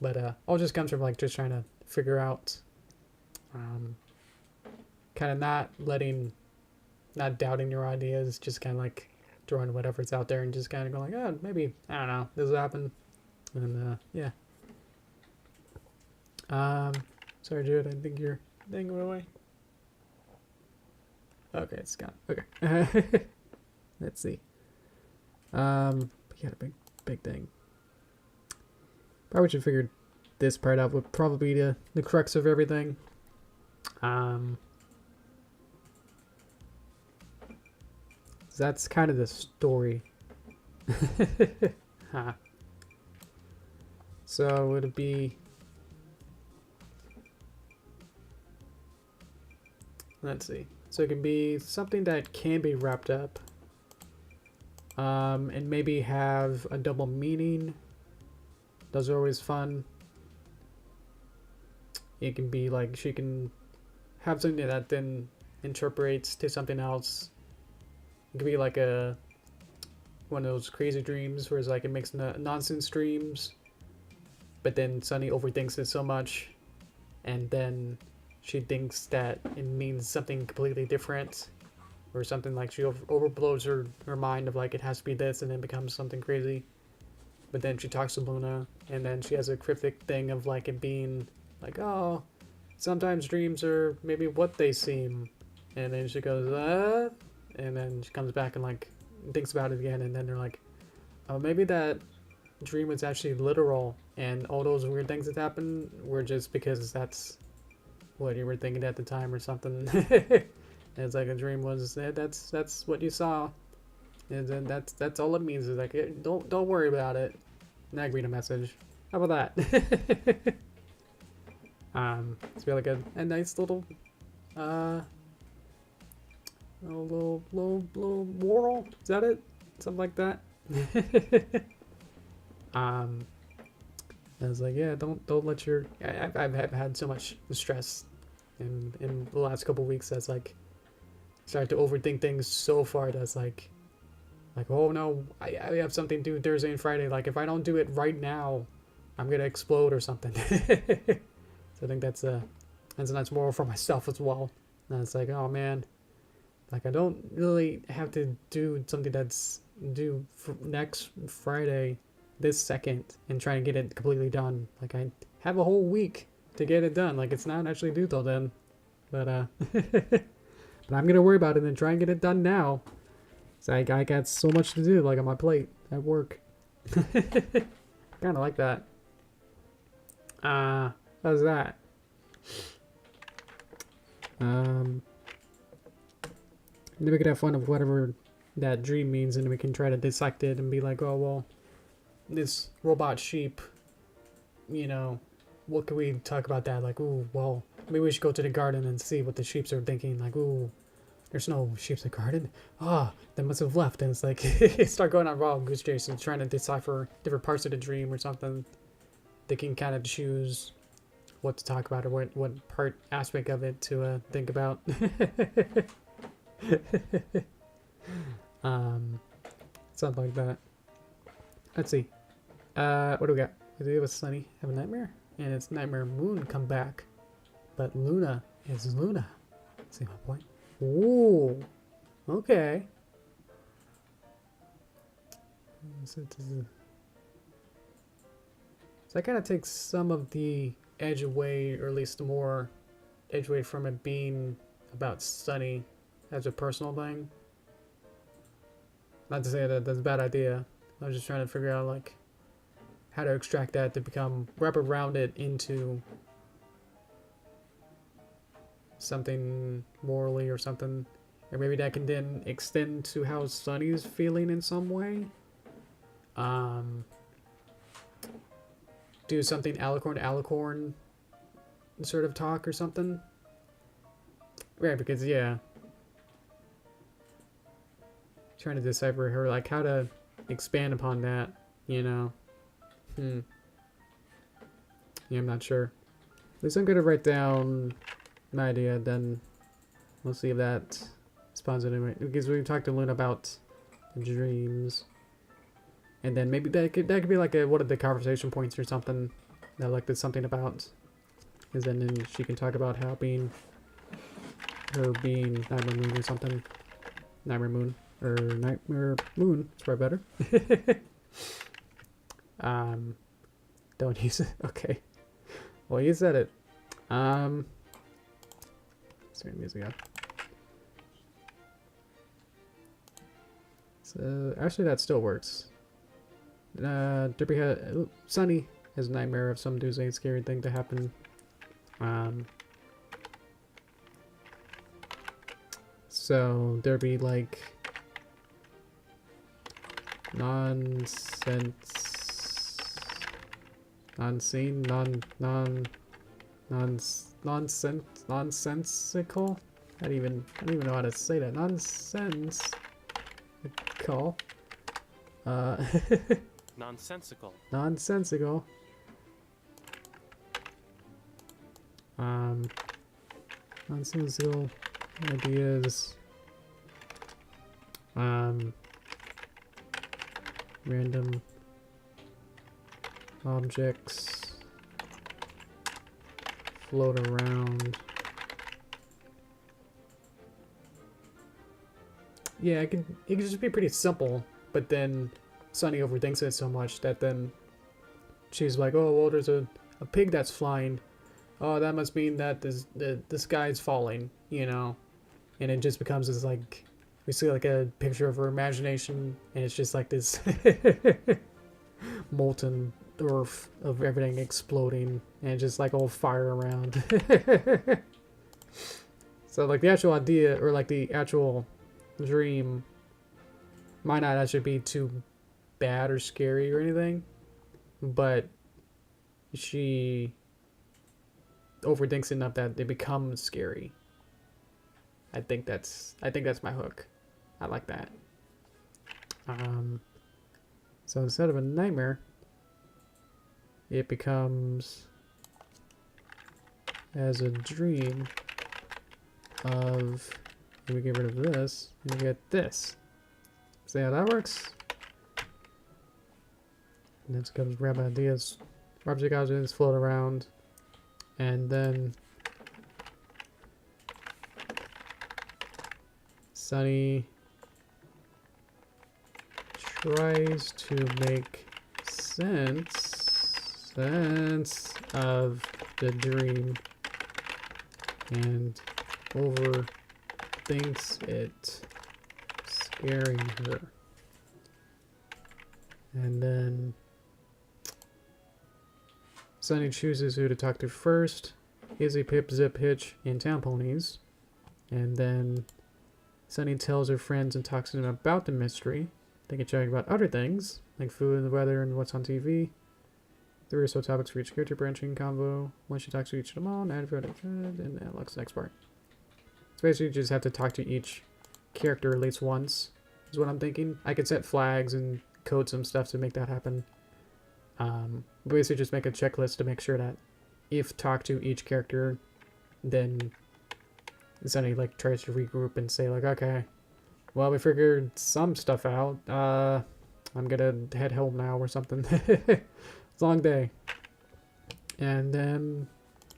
But all just comes from like just trying to figure out kind of not doubting your ideas, just kind of like drawing whatever's out there and just kind of going like, oh, maybe, I don't know, this will happen. And yeah. Sorry, Jude, I think your thing went away. Okay, it's gone. Okay. Let's see. We got a big thing. Probably should figure this part out. Would probably be the crux of everything. That's kind of the story. Huh. So would it be? Let's see. So it can be something that can be wrapped up, and maybe have a double meaning. Those are always fun. It can be like she can have something that then interprets to something else. It could be like one of those crazy dreams where it's like it makes nonsense dreams, but then Sunny overthinks it so much, and then she thinks that it means something completely different, or something like she overblows her mind of like it has to be this, and then becomes something crazy. But then she talks to Luna, and then she has a cryptic thing of like it being like, oh, sometimes dreams are maybe what they seem, and then she goes, and then she comes back and like thinks about it again, and then they're like, oh, maybe that dream was actually literal, and all those weird things that happened were just because that's what you were thinking at the time or something. And it's like a dream was that's what you saw, and then that's all it means. Is like, don't worry about it. And I read a message. How about that? It's really good. A nice little A little moral? Is that it? Something like that. I was like, yeah, don't let your. I've had so much stress in the last couple weeks that's like started to overthink things so far that's like oh no, I have something to do Thursday and Friday. Like if I don't do it right now, I'm gonna explode or something. So I think that's a nice moral for myself as well. And it's like, oh man, like I don't really have to do something that's due for next Friday, this second, and try and get it completely done. Like I have a whole week to get it done. Like it's not actually due till then, but but I'm gonna worry about it and try and get it done now. So I got so much to do, like on my plate at work. Kind of like that. How's that? Then we could have fun of whatever that dream means, and we can try to dissect it and be like, oh well, this robot sheep, you know, what can we talk about that? Like, ooh, well, maybe we should go to the garden and see what the sheeps are thinking. Like, ooh, there's no sheeps in the garden. Ah, they must have left. And it's like, start going on Wild Goose Chase and trying to decipher different parts of the dream or something. They can kind of choose what to talk about or what part aspect of it to think about. Something like that. Let's see. What do we got? It was Sunny have a nightmare, and it's Nightmare Moon come back, but Luna is Luna. See my point? Ooh, okay. So that kind of takes some of the edge away, or at least more edge away from it being about Sunny as a personal thing. Not to say that that's a bad idea. I was just trying to figure out like how to extract that to wrap around it into something morally or something, or maybe that can then extend to how Sunny's feeling in some way. Do something alicorn to alicorn sort of talk or something. Right, because yeah, trying to decipher her like how to expand upon that, you know. Yeah, I'm not sure. At least I'm gonna write down my idea, then we'll see if that spawns it anyway. Because we talked to Luna about dreams, and then maybe that could be like a one of the conversation points or something that like there's something about, because then she can talk about how being Nightmare Moon or something. Nightmare Moon or Nightmare Moon. It's probably better. Don't use it. Okay. Well, you said it. Let's turn the music up. So actually, that still works. Sunny has a nightmare of some doomsday scary thing to happen. So there'd be like nonsensical. I don't even know how to say that. Nonsensical. Nonsensical. Nonsensical. Nonsensical ideas. Random objects float around. Yeah, it can just be pretty simple, but then Sunny overthinks it so much that then she's like, oh, well, there's a pig that's flying. Oh, that must mean that the sky's falling, you know? And it just becomes this, like, we see, like, a picture of her imagination, and it's just, like, this molten earth of everything exploding, and just, like, all fire around. So, like, the actual idea, or, like, the actual dream might not actually be too bad or scary or anything, but she overthinks enough that it becomes scary. I think that's my hook. I like that. So instead of a nightmare, it becomes as a dream of, and we get rid of this, and we get this. See how that works? And let's go grab ideas. Object objects float around, and then Sunny tries to make sense of the dream and overthinks it, scaring her. And then Sunny chooses who to talk to first. Izzy, Pip, Zip, Hitch, and Town Ponies. And then Sunny tells her friends and talks to them about the mystery. They can chat about other things, like food and the weather and what's on TV. 3 or so topics for each character, branching combo. Once she talks to each of them all, and that looks the next part. So basically you just have to talk to each character at least once, is what I'm thinking. I could set flags and code some stuff to make that happen. Basically just make a checklist to make sure that if talk to each character, then Sunny like tries to regroup and say like, okay, well, we figured some stuff out. I'm gonna head home now or something. It's a long day. And then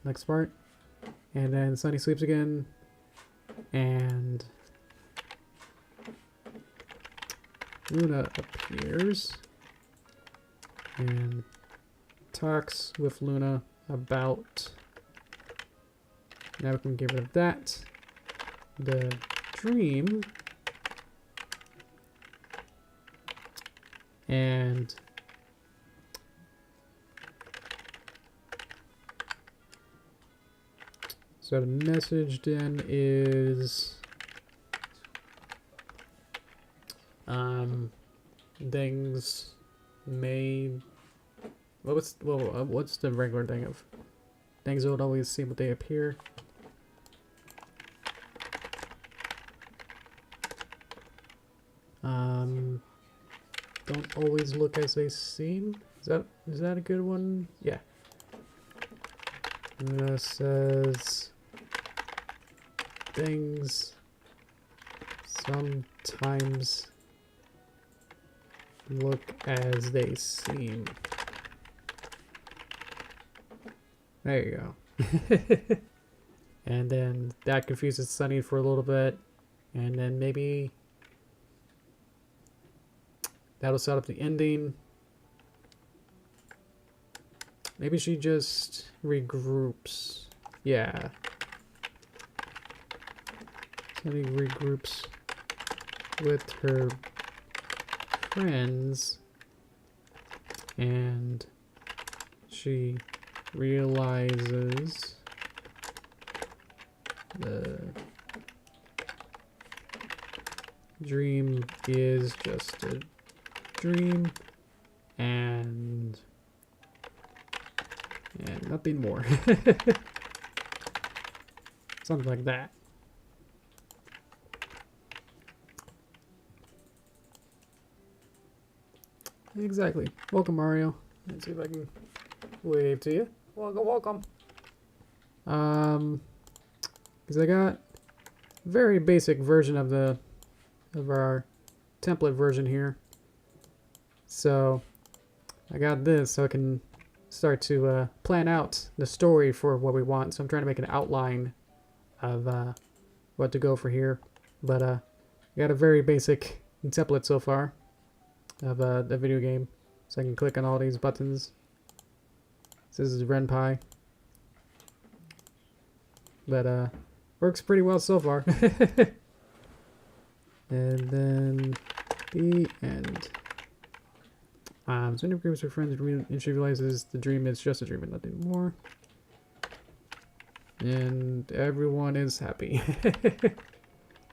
next part. And then Sunny sleeps again. And Luna appears and talks with Luna about, now we can get rid of that, the dream, and so the message then is things may, what's the regular thing of things don't always seem what they appear. Don't always look as they seem. Is that a good one? Yeah. It says things sometimes look as they seem. There you go. And then that confuses Sunny for a little bit, and then maybe that'll set up the ending. Maybe she just regroups. Yeah. Sunny regroups with her friends, and she realizes the dream is just a dream and nothing more. Something like that. Exactly. Welcome, Mario. Let's see if I can wave to you. Welcome. Because I got a very basic version of our template version here. So I got this so I can start to plan out the story for what we want. So I'm trying to make an outline of what to go for here. But I got a very basic template so far of the video game. So I can click on all these buttons. So this is Ren'py. But works pretty well so far. And then the end. So in agreements with friends, and she realizes the dream is just a dream and nothing more. And everyone is happy.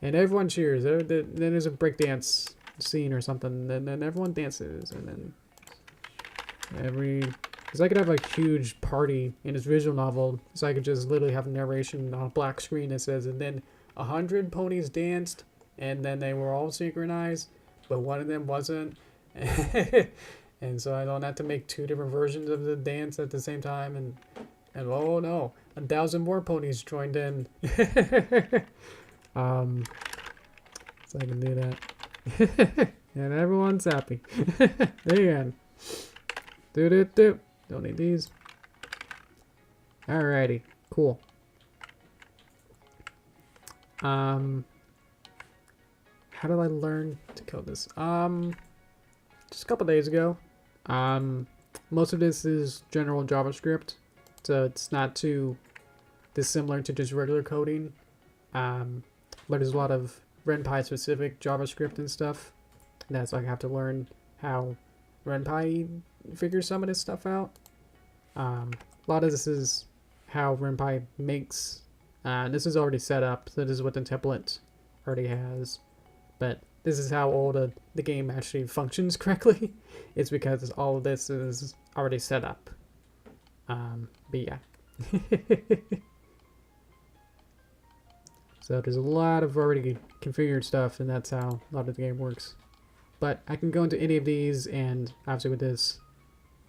And everyone cheers. Then there's a breakdance scene or something, and then everyone dances, and then because I could have a huge party in this visual novel, so I could just literally have narration on a black screen that says, and then 100 ponies danced, and then they were all synchronized, but one of them wasn't. And so I don't have to make 2 different versions of the dance at the same time. And oh no, 1,000 more ponies joined in. So I can do that. And everyone's happy. Again. Do. Don't need these. Alrighty. Cool. How did I learn to code this? Just a couple days ago. Most of this is general JavaScript, so it's not too dissimilar to just regular coding. But there's a lot of Ren'py specific JavaScript and stuff. That's like I have to learn how Ren'py figures some of this stuff out. A lot of this is how Ren'py makes. This is already set up, so this is what the template already has. But this is how all the game actually functions correctly. It's because all of this is already set up. But yeah. So there's a lot of already configured stuff, and that's how a lot of the game works. But I can go into any of these, and obviously with this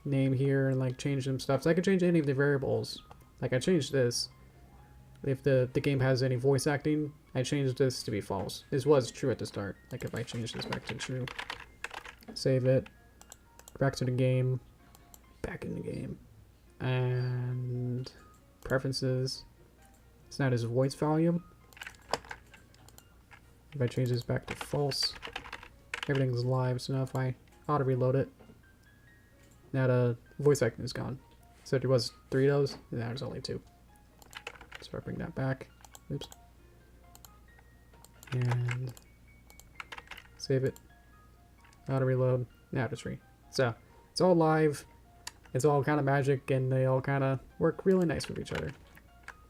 name here, and like change some stuff. So I can change any of the variables. Like I changed this. If the game has any voice acting, I changed this to be false. This was true at the start. Like if I change this back to true, save it, back to the game, back in the game, and preferences. It's not his voice volume. If I change this back to false, everything's live. So now if I auto reload it, now the voice acting is gone. So there was 3 of those, and now there's only 2. So I bring that back. Oops. And save it. Auto reload. Now it's free. So it's all live. It's all kind of magic, and they all kind of work really nice with each other.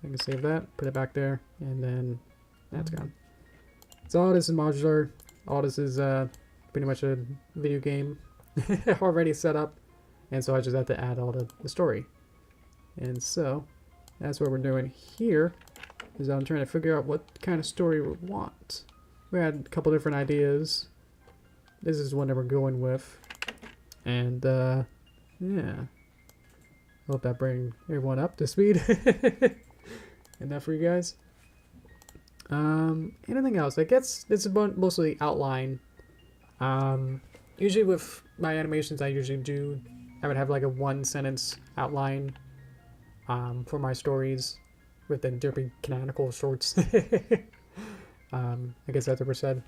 I can save that, put it back there, and then that's gone. So all this is modular. All this is pretty much a video game already set up, and so I just have to add all the story. And so that's what we're doing here. Is I'm trying to figure out what kind of story we want. We had a couple different ideas. This is one that we're going with, and yeah. Hope that brings everyone up to speed. Enough for you guys. Anything else? I guess it's about mostly outline. Usually with my animations, I would have like a 1-sentence outline for my stories with the Derpy canonical shorts. I guess that's what we said.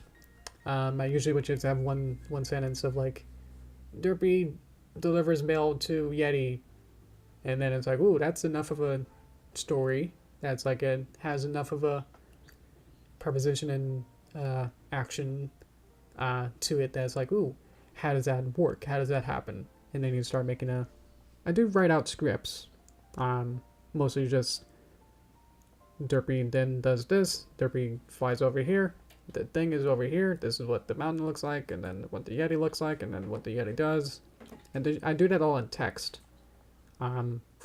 I usually would just have one sentence of like, Derpy delivers mail to Yeti, and then it's like, ooh, that's enough of a story. That's like it has enough of a preposition and action to it that's like, ooh, how does that work? How does that happen? And then you start making I do write out scripts. Mostly just Derpy then does this. Derpy flies over here. The thing is over here. This is what the mountain looks like, and then what the Yeti looks like, and then what the Yeti does. And I do that all in text.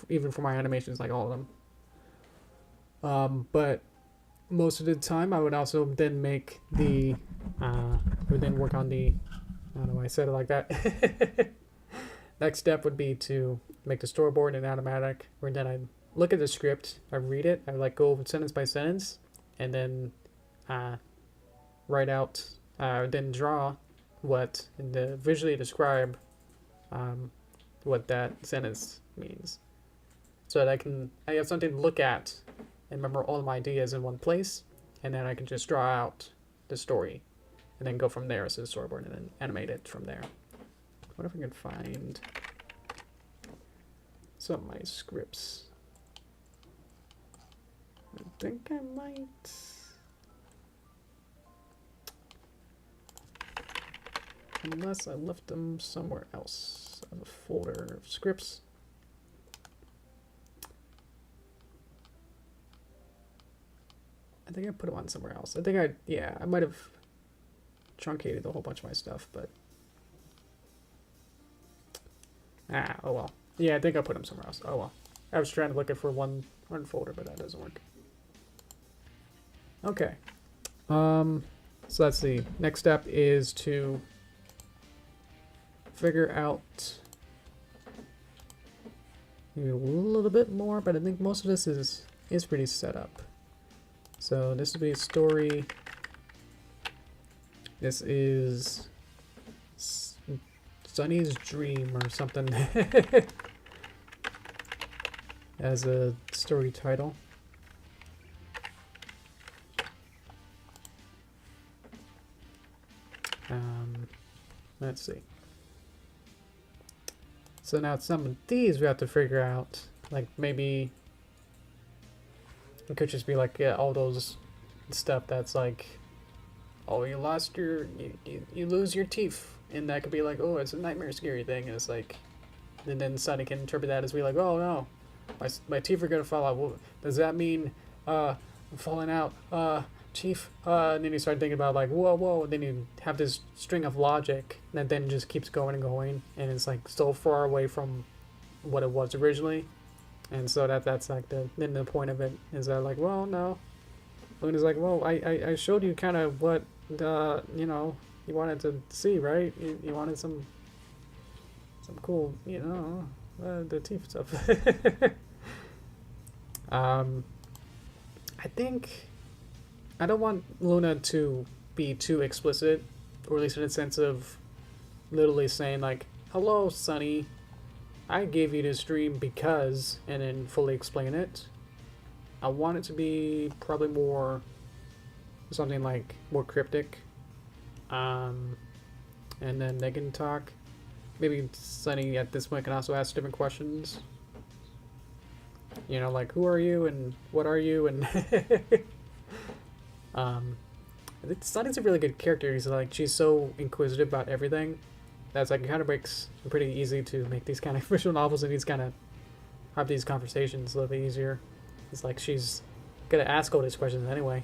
Even for my animations, like all of them. But most of the time, I would also then make I would then work on I don't know why I said it like that. Next step would be to make the storyboard in automatic, where then I look at the script, I read it, I like go sentence by sentence, and then write out, then draw and visually describe what that sentence means, so that I have something to look at and remember all of my ideas in one place, and then I can just draw out the story, and then go from there as a storyboard, and then animate it from there. What if I can find some of my scripts? I think I might. Unless I left them somewhere else. I have a folder of scripts. I think I put them on somewhere else. I might have truncated a whole bunch of my stuff, but oh well. Yeah, I think I put them somewhere else. Oh well. I was trying to look for one folder, but that doesn't work. Okay, So let's see. Next step is to figure out maybe a little bit more, but I think most of this is pretty set up. So this would be a story. This is Sunny's Dream or something as a story title. Let's see. So now some of these we have to figure out, like maybe it could just be like, yeah, all those stuff that's like, oh, you lost your, you lose your teeth, and that could be like, oh, it's a nightmare scary thing, and it's like, and then Sunny can interpret that as be like, oh no, my teeth are gonna fall out. Well, does that mean I'm falling out? Chief, and then you start thinking about like, whoa, and then you have this string of logic that then just keeps going and going, and it's like so far away from what it was originally, and so that's like the point of it is that like, well, no, Luna's like, well, I showed you kind of what you know, you wanted to see, right? You wanted some cool, you know, the teeth stuff. I think I don't want Luna to be too explicit, or at least in a sense of literally saying like, hello, Sunny, I gave you this dream because, and then fully explain it. I want it to be probably more something like more cryptic. And then they can talk. Maybe Sunny at this point can also ask different questions. You know, like, who are you and what are you? And I think Sunny's a really good character. He's like, she's so inquisitive about everything. That's like, it kind of makes it pretty easy to make these kind of visual novels and these kind of have these conversations a little bit easier. It's like she's gonna ask all these questions anyway.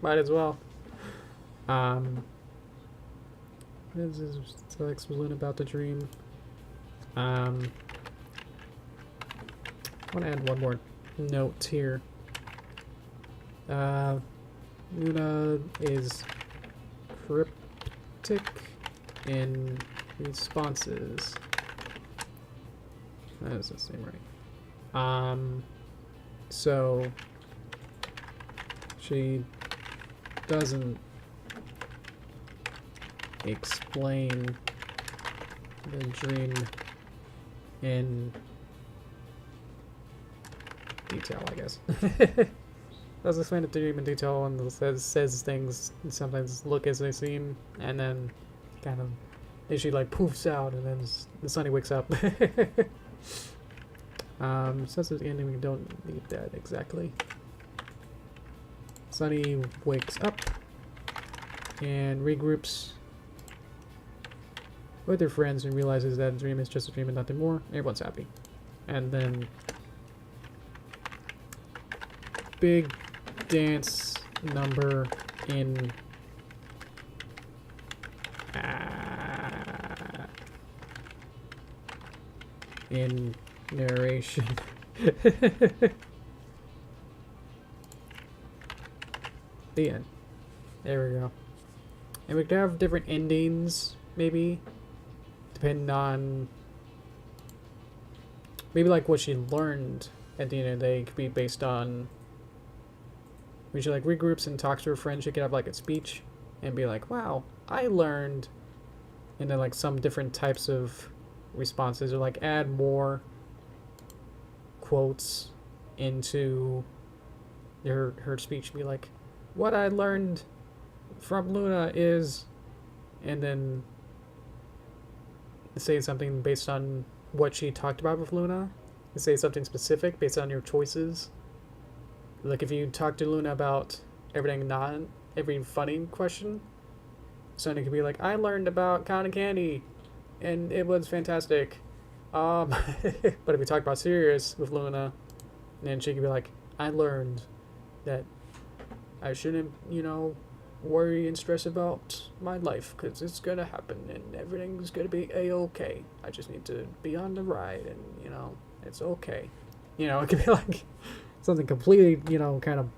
Might as well. What is this? Alex was learning about the dream. I want to add one more note here. Luna is cryptic in responses. That doesn't seem right. So she doesn't explain the dream in detail, I guess. Doesn't explain the dream in detail and says things and sometimes look as they seem, and then kind of, and she like poofs out, and then the Sunny wakes up. Says at the ending we don't need that exactly. Sunny wakes up and regroups with her friends and realizes that the dream is just a dream and nothing more. Everyone's happy. And then big dance number in narration. The end. There we go. And we could have different endings, maybe, depending on maybe like what she learned at the end of the day. It could be based on when she like regroups and talks to her friends. She could have like a speech and be like, wow, I learned, and then like some different types of responses, or like add more quotes into her speech. Be like, what I learned from Luna is, and then say something based on what she talked about with Luna. Say something specific based on your choices. Like if you talk to Luna about everything, not every funny question, Sunny could be like, I learned about cotton candy and it was fantastic. But if we talk about serious with Luna, then she could be like, I learned that I shouldn't, you know, worry and stress about my life because it's gonna happen and everything's gonna be a-okay. I just need to be on the ride and, you know, it's okay. You know, it could be like something completely, you know, kind of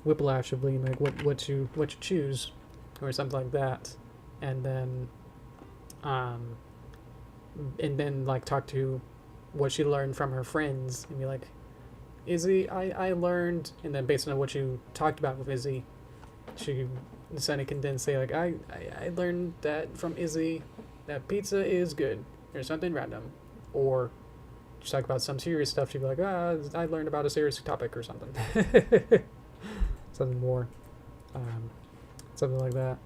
whiplashively, like what you choose, or something like that, and then like talk to what she learned from her friends and be like, Izzy, I learned, and then based on what you talked about with Izzy, Sunny can then say like, I learned that from Izzy that pizza is good, or something random, or just talk about some serious stuff. She'd be like, I learned about a serious topic or something. Something more, something like that.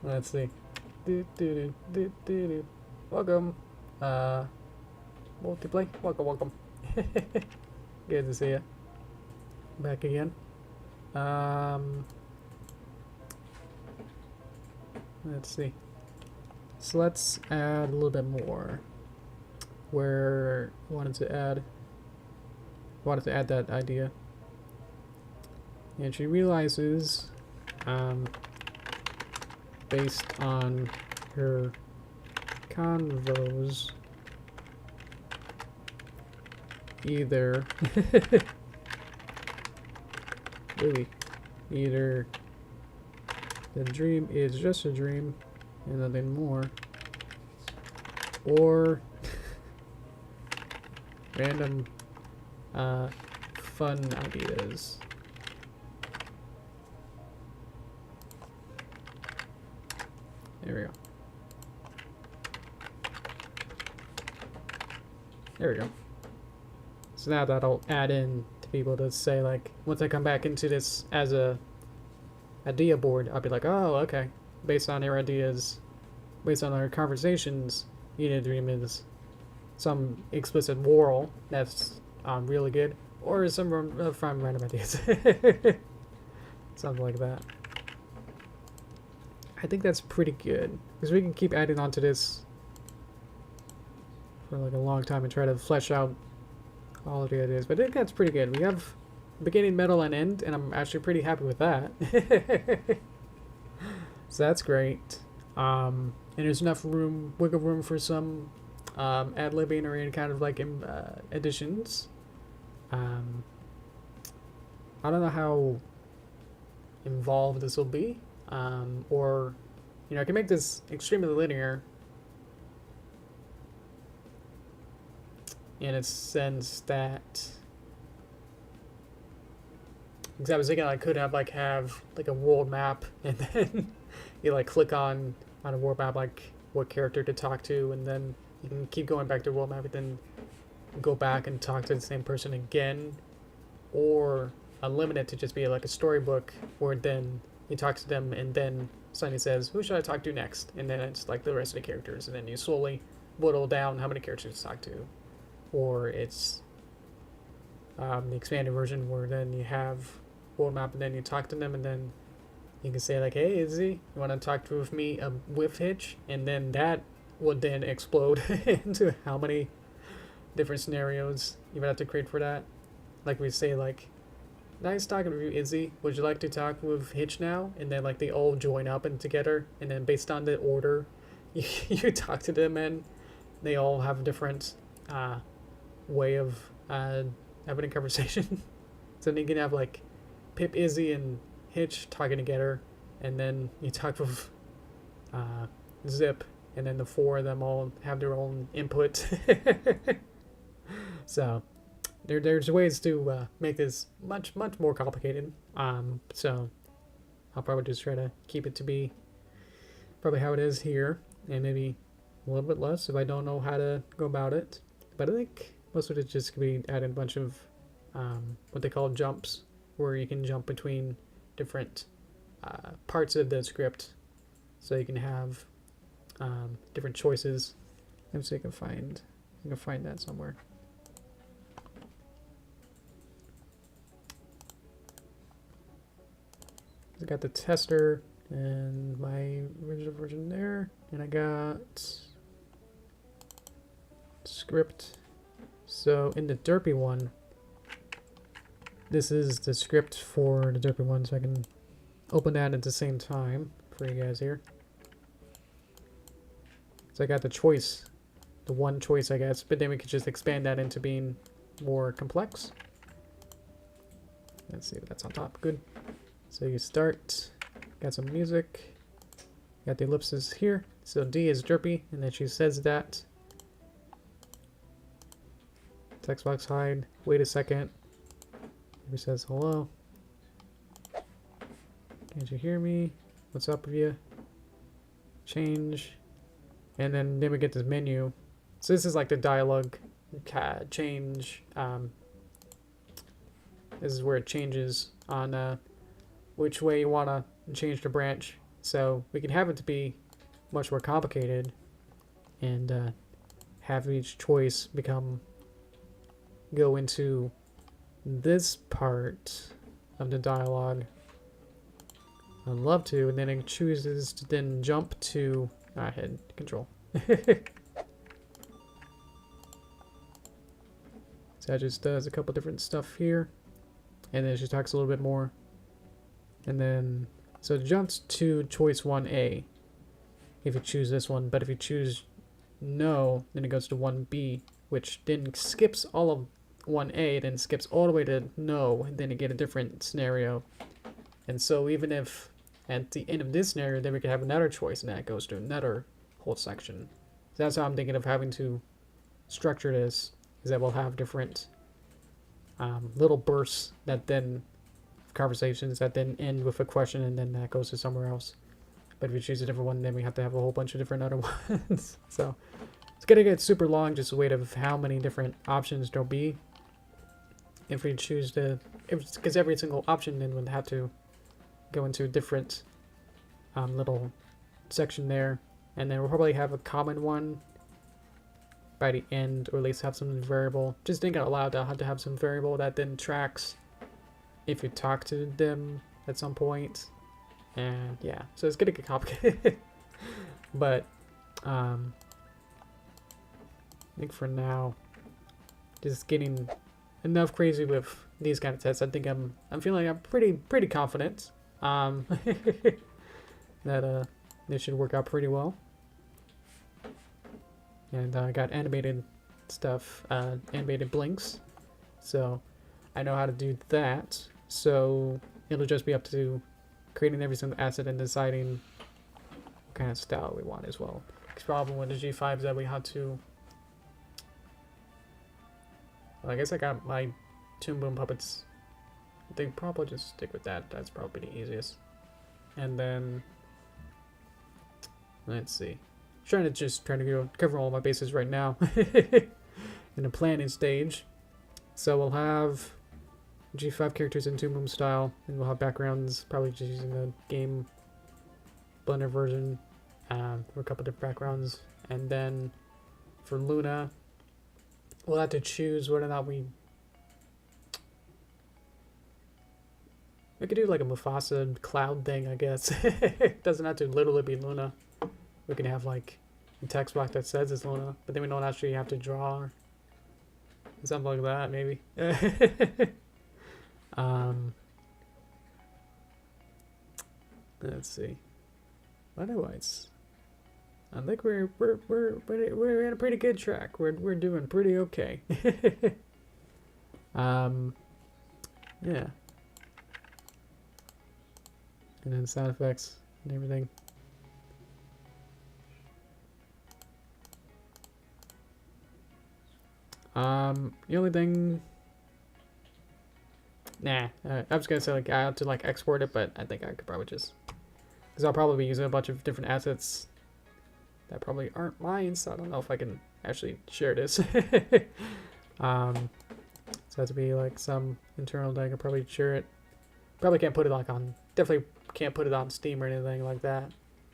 Let's see. Welcome. Multiplay. Welcome. Good to see you. Back again. Let's see. So let's add a little bit more. Where I wanted to add that idea. And she realizes, based on her convos, either either the dream is just a dream and nothing more, or random fun ideas. There we go. There we go. So now that'll add in to people to say, like, once I come back into this as a idea board, I'll be like, oh, okay. Based on your ideas, based on our conversations, Unit Dream is some explicit moral that's really good, or some from random ideas. Something like that. I think that's pretty good, because we can keep adding on to this for like a long time and try to flesh out all of the ideas. But I think that's pretty good. We have beginning, middle, and end, and I'm actually pretty happy with that. So that's great. And there's enough wiggle room for some ad-libbing or any kind of like additions. I don't know how involved this will be. Or, I can make this extremely linear in a sense that, because I was thinking I could have a world map, and then you like click on a world map, like what character to talk to, and then you can keep going back to world map and then go back and talk to the same person again, or unlimited to just be like a storybook where then you talk to them and then Sunny says, who should I talk to next? And then it's like the rest of the characters, and then you slowly whittle down how many characters to talk to. Or it's the expanded version where then you have world map and then you talk to them, and then you can say like, hey Izzy, you want to talk with me with Hitch? And then that would then explode into how many different scenarios you would have to create for that. Like we say like, nice talking to you, Izzy. Would you like to talk with Hitch now? And then like they all join up and together, and then based on the order you talk to them, and they all have a different way of having a conversation. So then you can have like Pip, Izzy, and Hitch talking together, and then you talk with Zip, and then the four of them all have their own input. So there's ways to make this much more complicated. So I'll probably just try to keep it to be probably how it is here, and maybe a little bit less if I don't know how to go about it. But I think most of it just could be adding a bunch of what they call jumps, where you can jump between different parts of the script, so you can have different choices. Let me see if I can find that somewhere. I got the tester and my original version there, and I got script. So in the Derpy one, this is the script for the Derpy one, so I can open that at the same time for you guys here. So I got the choice, the one choice I guess, but then we could just expand that into being more complex. Let's see, that's on top. Good. So you start. Got some music. Got the ellipses here. So D is Derpy, and then she says that. Text box hide. Wait a second. He says hello. Can't you hear me? What's up with you? Change. And then we get this menu. So this is like the dialogue change. This is where it changes on which way you want to change the branch. So we can have it to be much more complicated and have each choice go into this part of the dialogue. I'd love to, and then it chooses to then jump to head control. So that just does a couple different stuff here, and then she talks a little bit more, and then so it jumps to choice 1A if you choose this one, but if you choose no, then it goes to 1B, which then skips all of 1A, then skips all the way to no, and then you get a different scenario. And so even if at the end of this scenario, then we can have another choice, and that goes to another whole section. So that's how I'm thinking of having to structure this, is that we'll have different little bursts that then, conversations that then end with a question, and then that goes to somewhere else. But if we choose a different one, then we have to have a whole bunch of different other ones. So it's going to get super long, just a wait of how many different options there'll be. If we choose to, because every single option then would have to go into a different little section there, and then we'll probably have a common one by the end, or at least have some variable. Just think out loud, I'll have to have some variable that then tracks if you talk to them at some point. And yeah, so it's gonna get complicated. But I think for now, just getting enough crazy with these kind of tests, I think I'm feeling I'm pretty confident that this should work out pretty well. And I got animated stuff, animated blinks, so I know how to do that. So it'll just be up to creating every single asset and deciding what kind of style we want as well. The problem with the G5 is that we had to, well, I guess I got my Toon Boom puppets. I think probably just stick with that. That's probably the easiest. And then let's see. Trying to cover all my bases right now in the planning stage. So we'll have G5 characters in Toon Boom style, and we'll have backgrounds, probably just using the game Blender version for a couple different backgrounds. And then for Luna, we'll have to choose whether or not we could do like a Mufasa cloud thing, I guess. It doesn't have to literally be Luna. We can have like a text box that says it's Luna, but then we don't actually have to draw or something like that, maybe. Let's see. Otherwise, I think we're in a pretty good track. We're doing pretty okay. Yeah. And then sound effects and everything. The only thing, I was gonna say like I have to like export it, but I think I could probably just, because I'll probably be using a bunch of different assets that probably aren't mine, so I don't know if I can actually share this. So it has to be like some internal thing. I could probably share it. Probably can't put it like on, definitely can't put it on Steam or anything like that.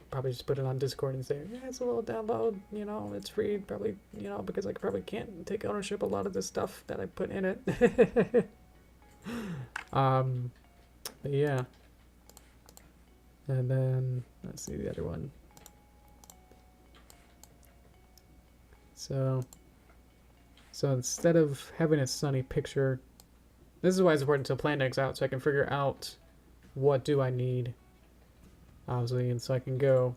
Probably just put it on Discord and say, yeah, it's a little download, you know, it's free, probably, you know, because I probably can't take ownership of a lot of this stuff that I put in it. But yeah. And then, let's see the other one. So instead of having a sunny picture, this is why it's important to plan things out, so I can figure out what do I need, obviously, and so I can go,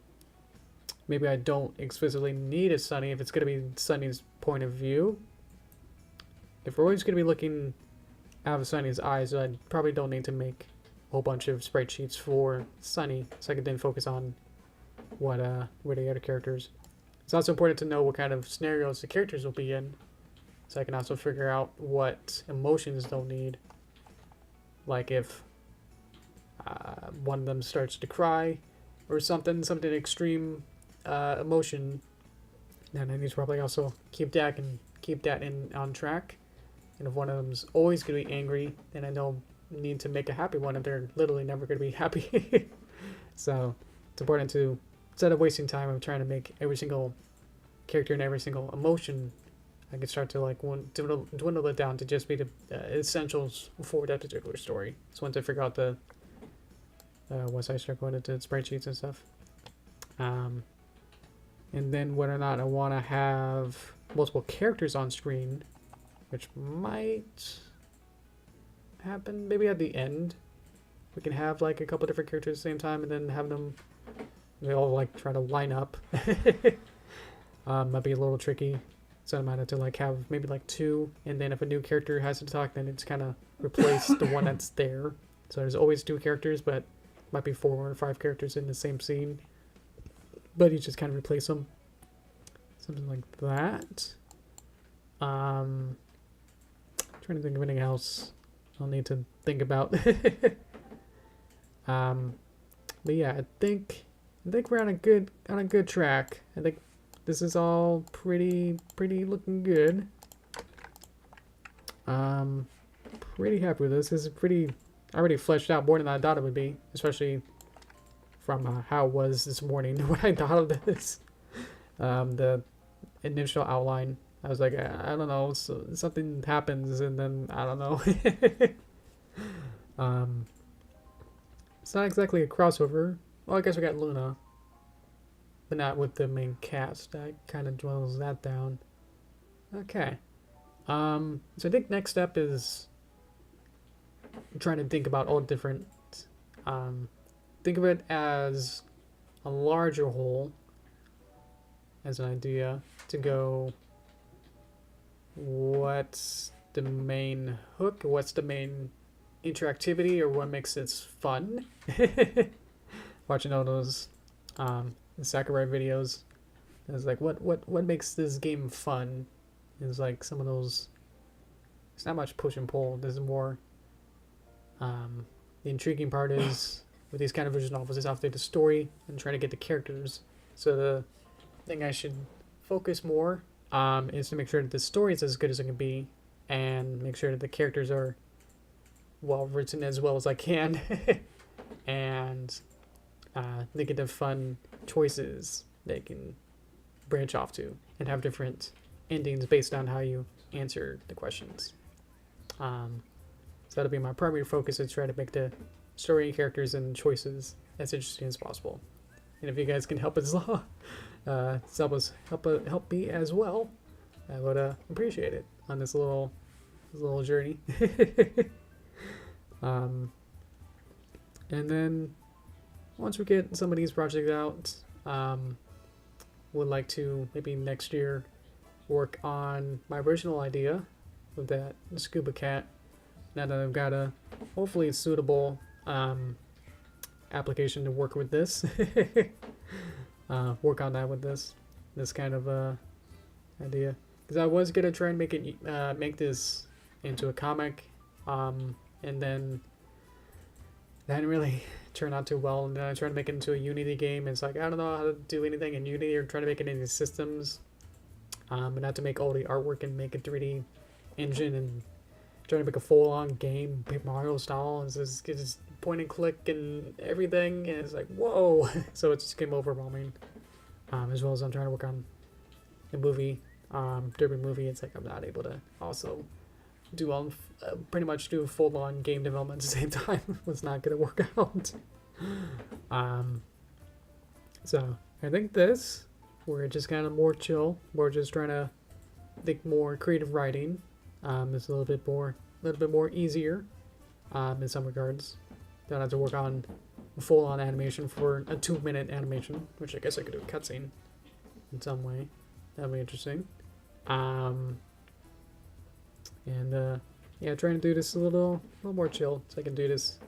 maybe I don't explicitly need a sunny if it's going to be Sunny's point of view. If we're always going to be looking have Sunny's eyes, so I probably don't need to make a whole bunch of sprite sheets for Sunny, so I can then focus on what the other characters. It's also important to know what kind of scenarios the characters will be in, so I can also figure out what emotions they'll need. Like if one of them starts to cry or something extreme emotion, then I need to probably also keep that on track. And if one of them's always going to be angry, then I know I need to make a happy one if they're literally never going to be happy. So it's important to, instead of wasting time of trying to make every single character and every single emotion, I can start to like dwindle it down to just be the essentials for that particular story. So once I figure out the once I start going into spreadsheets and stuff, and then whether or not I want to have multiple characters on screen, which might happen maybe at the end. We can have like a couple different characters at the same time and then have them, they all like try to line up. Might be a little tricky. So I might have to like have maybe like two, and then if a new character has to talk, then it's kind of replace the one that's there. So there's always two characters, but might be 4 or 5 characters in the same scene. But you just kind of replace them. Something like that. Trying to think of anything else I'll need to think about. But yeah, I think we're on a good track. I think this is all pretty looking good. Pretty happy with this. This is pretty already fleshed out more than I thought it would be, especially from how it was this morning when I thought of this. The initial outline, I was like, I don't know, so something happens and then I don't know. It's not exactly a crossover. Well, I guess we got Luna, but not with the main cast. That kind of dwells that down. Okay. So I think next step is trying to think about all different, think of it as a larger whole, as an idea to go, what's the main hook, what's the main interactivity, or what makes it fun. Watching all those Sakurai videos, it's like what makes this game fun is like some of those. It's not much push and pull. There's more. The intriguing part is with these kind of visual novels is after the story and trying to get the characters. So the thing I should focus more is to make sure that the story is as good as it can be, and make sure that the characters are well written as well as I can, and think of the fun choices they can branch off to and have different endings based on how you answer the questions. So that'll be my primary focus, is try to make the story, characters, and choices as interesting as possible. And if you guys can help us help me as well, I would appreciate it on this little journey. And then once we get some of these projects out, would like to maybe next year work on my original idea with that scuba cat. Now that I've got a hopefully suitable application to work with this, work on that with this kind of idea, because I was gonna try and make this into a comic, and then that didn't really turn out too well. And then I tried to make it into a Unity game. It's like I don't know how to do anything in Unity or trying to make it into systems, and not to make all the artwork and make a 3D engine and trying to make a full-on game, Paper Mario style. It's just point and click and everything, and it's like, whoa. So it just became overwhelming. As well as I'm trying to work on the movie, Derpy movie. It's like I'm not able to also do pretty much do full-on game development at the same time. It's not gonna work out. So I think we're just kind of more chill. We're just trying to think more creative writing. It's a little bit more easier in some regards. Don't have to work on full-on animation for a 2-minute animation, which I guess I could do a cutscene in some way. That'd be interesting. And yeah, trying to do this a little more chill, so I can do this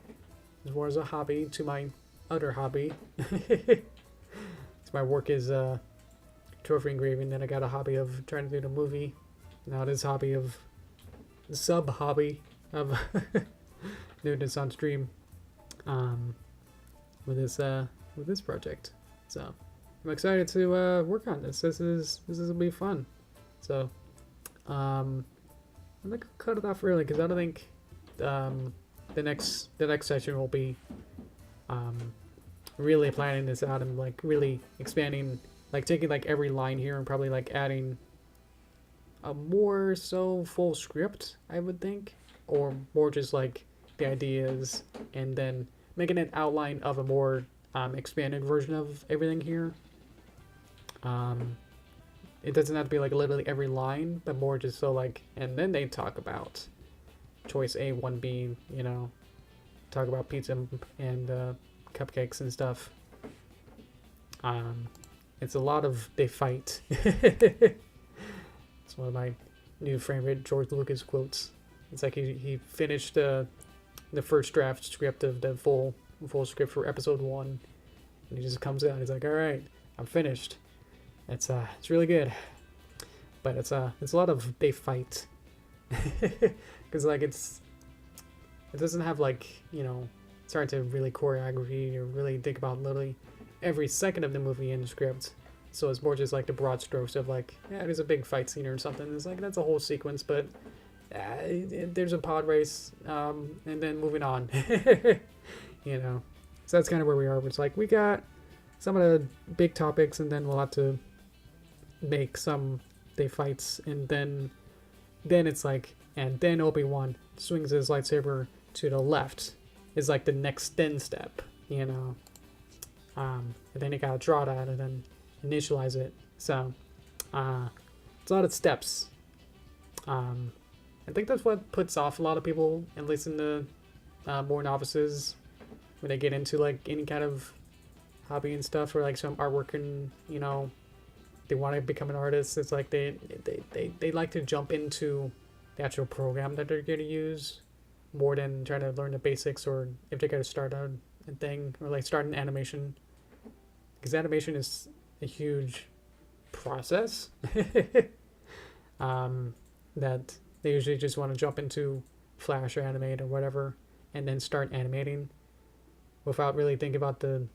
as more as a hobby to my other hobby. So my work is trophy engraving, then I got a hobby of trying to do the movie. Now this hobby of sub hobby of doing this on stream with this project. So I'm excited to work on this. This is gonna be fun. So I'm gonna cut it off early because I don't think the next session will be really planning this out and like really expanding, like taking like every line here and probably like adding a more so full script, I would think, or more just like the ideas and then making an outline of a more expanded version of everything here. It doesn't have to be like literally every line, but more just so like, and then they talk about choice A, 1B, you know, talk about pizza and cupcakes and stuff. It's a lot of they fight. It's one of my new favorite George Lucas quotes. It's like he finished the first draft script of the full script for episode 1, and he just comes out. He's like, "All right, I'm finished." It's really good, but it's a lot of they fight, because like it doesn't have like, you know, start to really choreography or really think about literally every second of the movie in the script. So it's more just like the broad strokes of like, yeah, there's a big fight scene or something. It's like that's a whole sequence, but there's a pod race, and then moving on. You know, so that's kind of where we are. It's like we got some of the big topics, and then we'll have to make some they fights, and then it's like, and then Obi-Wan swings his lightsaber to the left is like the next then step, you know. And then you gotta draw that and then initialize it. So it's a lot of steps. I think that's what puts off a lot of people, at least in the more novices, when they get into like any kind of hobby and stuff, or like some artwork, and you know, they want to become an artist. It's like they like to jump into the actual program that they're going to use more than trying to learn the basics, or if they're going to start a thing, or like start an animation, because animation is a huge process. That they usually just want to jump into Flash or Animate or whatever and then start animating without really thinking about the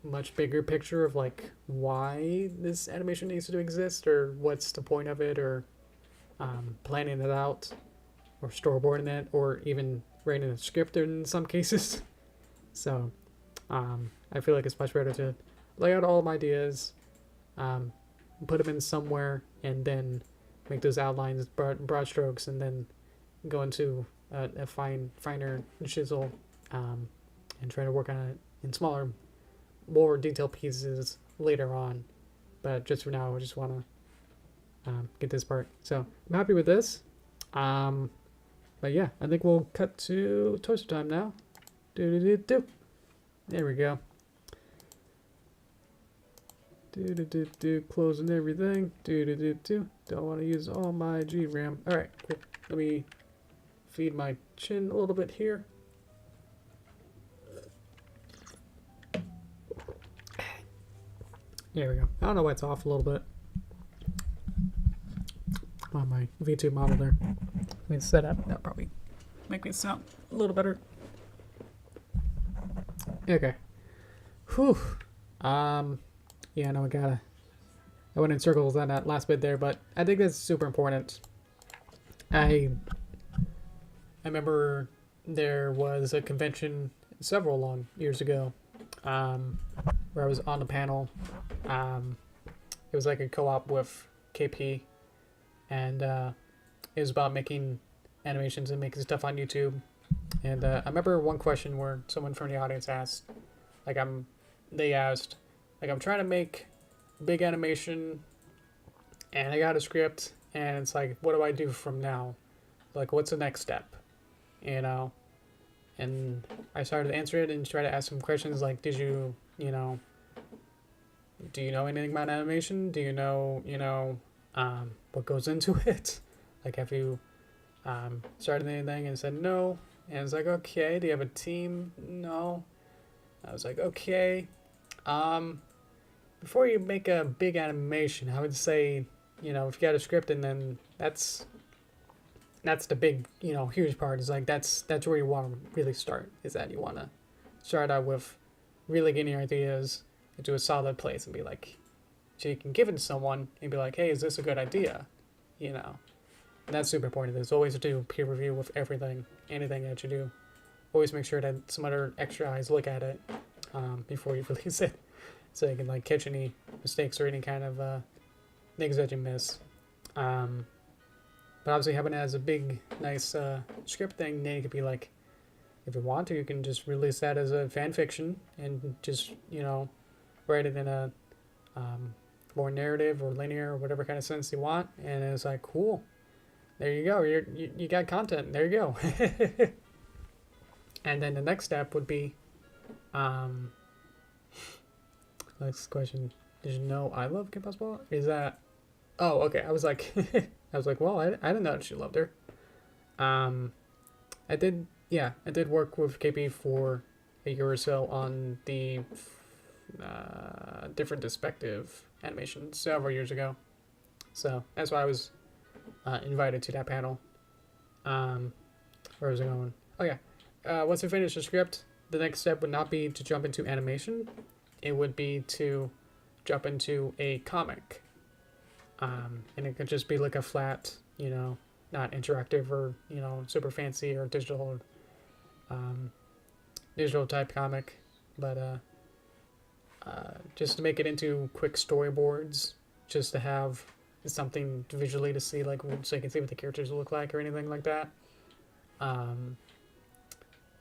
much bigger picture of like why this animation needs to exist, or what's the point of it, or planning it out, or storyboarding it, or even writing a script in some cases. So I feel like it's much better to lay out all of my ideas, put them in somewhere, and then make those outlines, broad strokes, and then go into a finer chisel, and try to work on it in smaller, more detailed pieces later on. But just for now, I just want to get this part. So I'm happy with this. But yeah, I think we'll cut to toaster time now. There we go. Closing everything. Don't want to use all my GRAM. Alright, cool. Let me feed my chin a little bit here. There we go. I don't know why it's off a little bit on my V2 model there. Let me set up. That'll probably make me sound a little better. Okay. Whew. Yeah, no, I went in circles on that last bit there, but I think that's super important. I remember there was a convention several long years ago, where I was on the panel. It was like a co-op with KP, and it was about making animations and making stuff on YouTube. And I remember one question where someone from the audience asked, I'm trying to make big animation, and I got a script, and it's like, what do I do from now? Like, what's the next step? You know? And I started to answer it and try to ask some questions like, do you know anything about animation? Do you know, what goes into it? Like, have you started anything and said no. And I was like, okay, do you have a team? No. I was like, okay. Before you make a big animation, I would say, you know, if you got a script, and then that's the big, you know, huge part. Is like that's where you want to really start. Is that you want to start out with really getting your ideas into a solid place and be like, so you can give it to someone and be like, hey, is this a good idea? You know, and that's super important. There's always do peer review with everything, anything that you do. Always make sure that some other extra eyes look at it before you release it, so you can like catch any mistakes or any kind of things that you miss. But obviously having it as a big, nice script thing, then you could be like, if you want to, you can just release that as a fan fiction and just, you know, write it in a more narrative or linear or whatever kind of sense you want. And it's like, cool. There you go. You got content. There you go. And then the next step would be, next question. Did you know I love Kim Possible? Is that, oh, okay. I was like, well, I didn't know that she loved her. I did work with KP for a year or so on the different perspective animation several years ago. So that's why I was invited to that panel. Where was I going? Oh yeah. Once I finish the script, the next step would not be to jump into animation. It would be to jump into a comic. And it could just be like a flat, you know, not interactive or, you know, super fancy or digital type comic, but just to make it into quick storyboards, just to have something visually to see, like, so you can see what the characters look like or anything like that.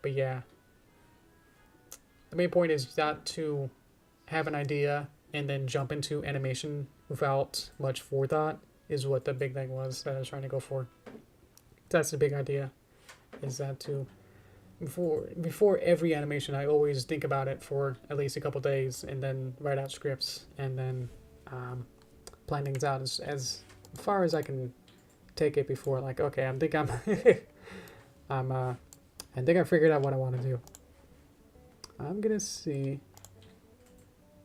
But yeah, the main point is not to have an idea and then jump into animation without much forethought, is what the big thing was that I was trying to go for. That's the big idea, is that to before every animation, I always think about it for at least a couple days and then write out scripts and then plan things out as far as I can take it before, like, okay, I think I figured out what I want to do. I'm gonna see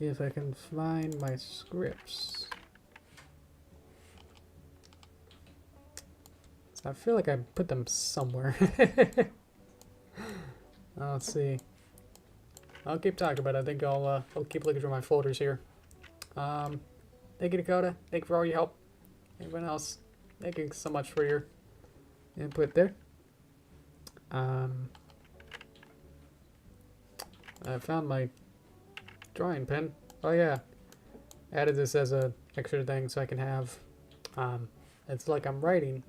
if I can find my scripts. So I feel like I put them somewhere. Let's see. I'll keep talking about it. I think I'll keep looking through my folders here. Thank you, Dakota. Thank you for all your help. Everyone else, thank you so much for your input there. I found my drawing pen. Oh yeah, added this as a extra thing so I can have. It's like I'm writing.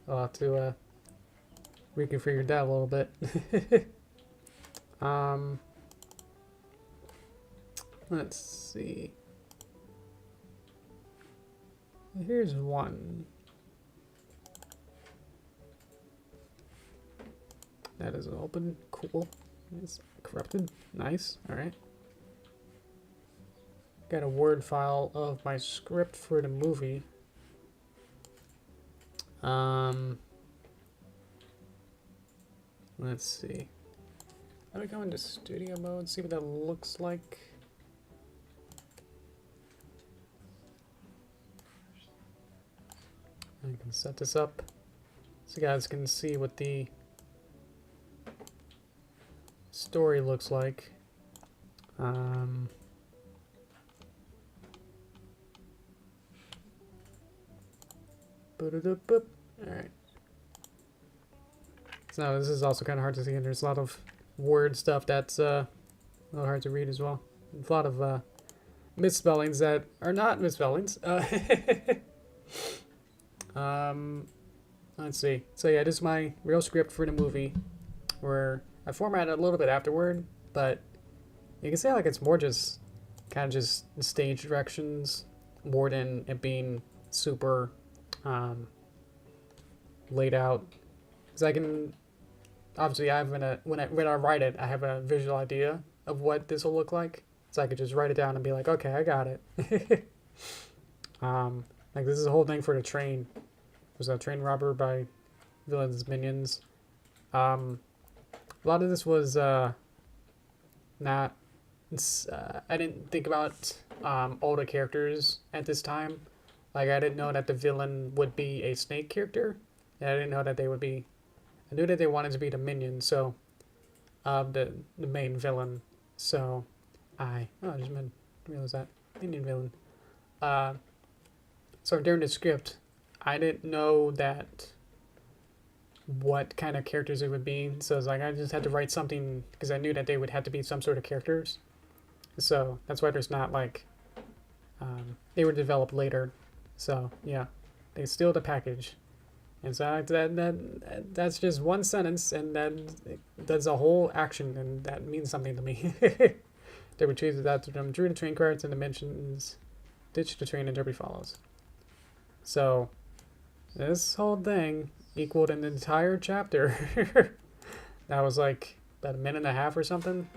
I'll have to reconfigure that a little bit. Let's see. Here's one. That is open. Cool. It's corrupted. Nice. Alright. Got a Word file of my script for the movie. Let's see. Let me go into studio mode, see what that looks like. I can set this up so you guys can see what the story looks like. Alright. So this is also kind of hard to see, and there's a lot of word stuff that's a little hard to read as well. There's a lot of misspellings that are not misspellings. Let's see. So yeah, this is my real script for the movie, where I formatted it a little bit afterward, but you can say like it's more just kind of just stage directions more than it being super laid out. Because I can obviously I have when I write it, I have a visual idea of what this will look like, so I could just write it down and be like, okay, I got it. Like this is a whole thing for the train. was a train robber by villains minions. A lot of this was not. I didn't think about all the characters at this time. Like I didn't know that the villain would be a snake character. And I didn't know that they would be. I knew that they wanted to be the minion, so the main villain. So I just realized that minion villain. So during the script, I didn't know that what kind of characters it would be. So it's like I just had to write something because I knew that they would have to be some sort of characters. So that's why there's not like they were developed later. So yeah, they steal the package, and so that's just one sentence, and that's a whole action, and that means something to me. They retrieved that from drew the train cards and dimensions, ditch the train, and Derpy follows. So this whole thing equaled an entire chapter. That was like about a minute and a half or something,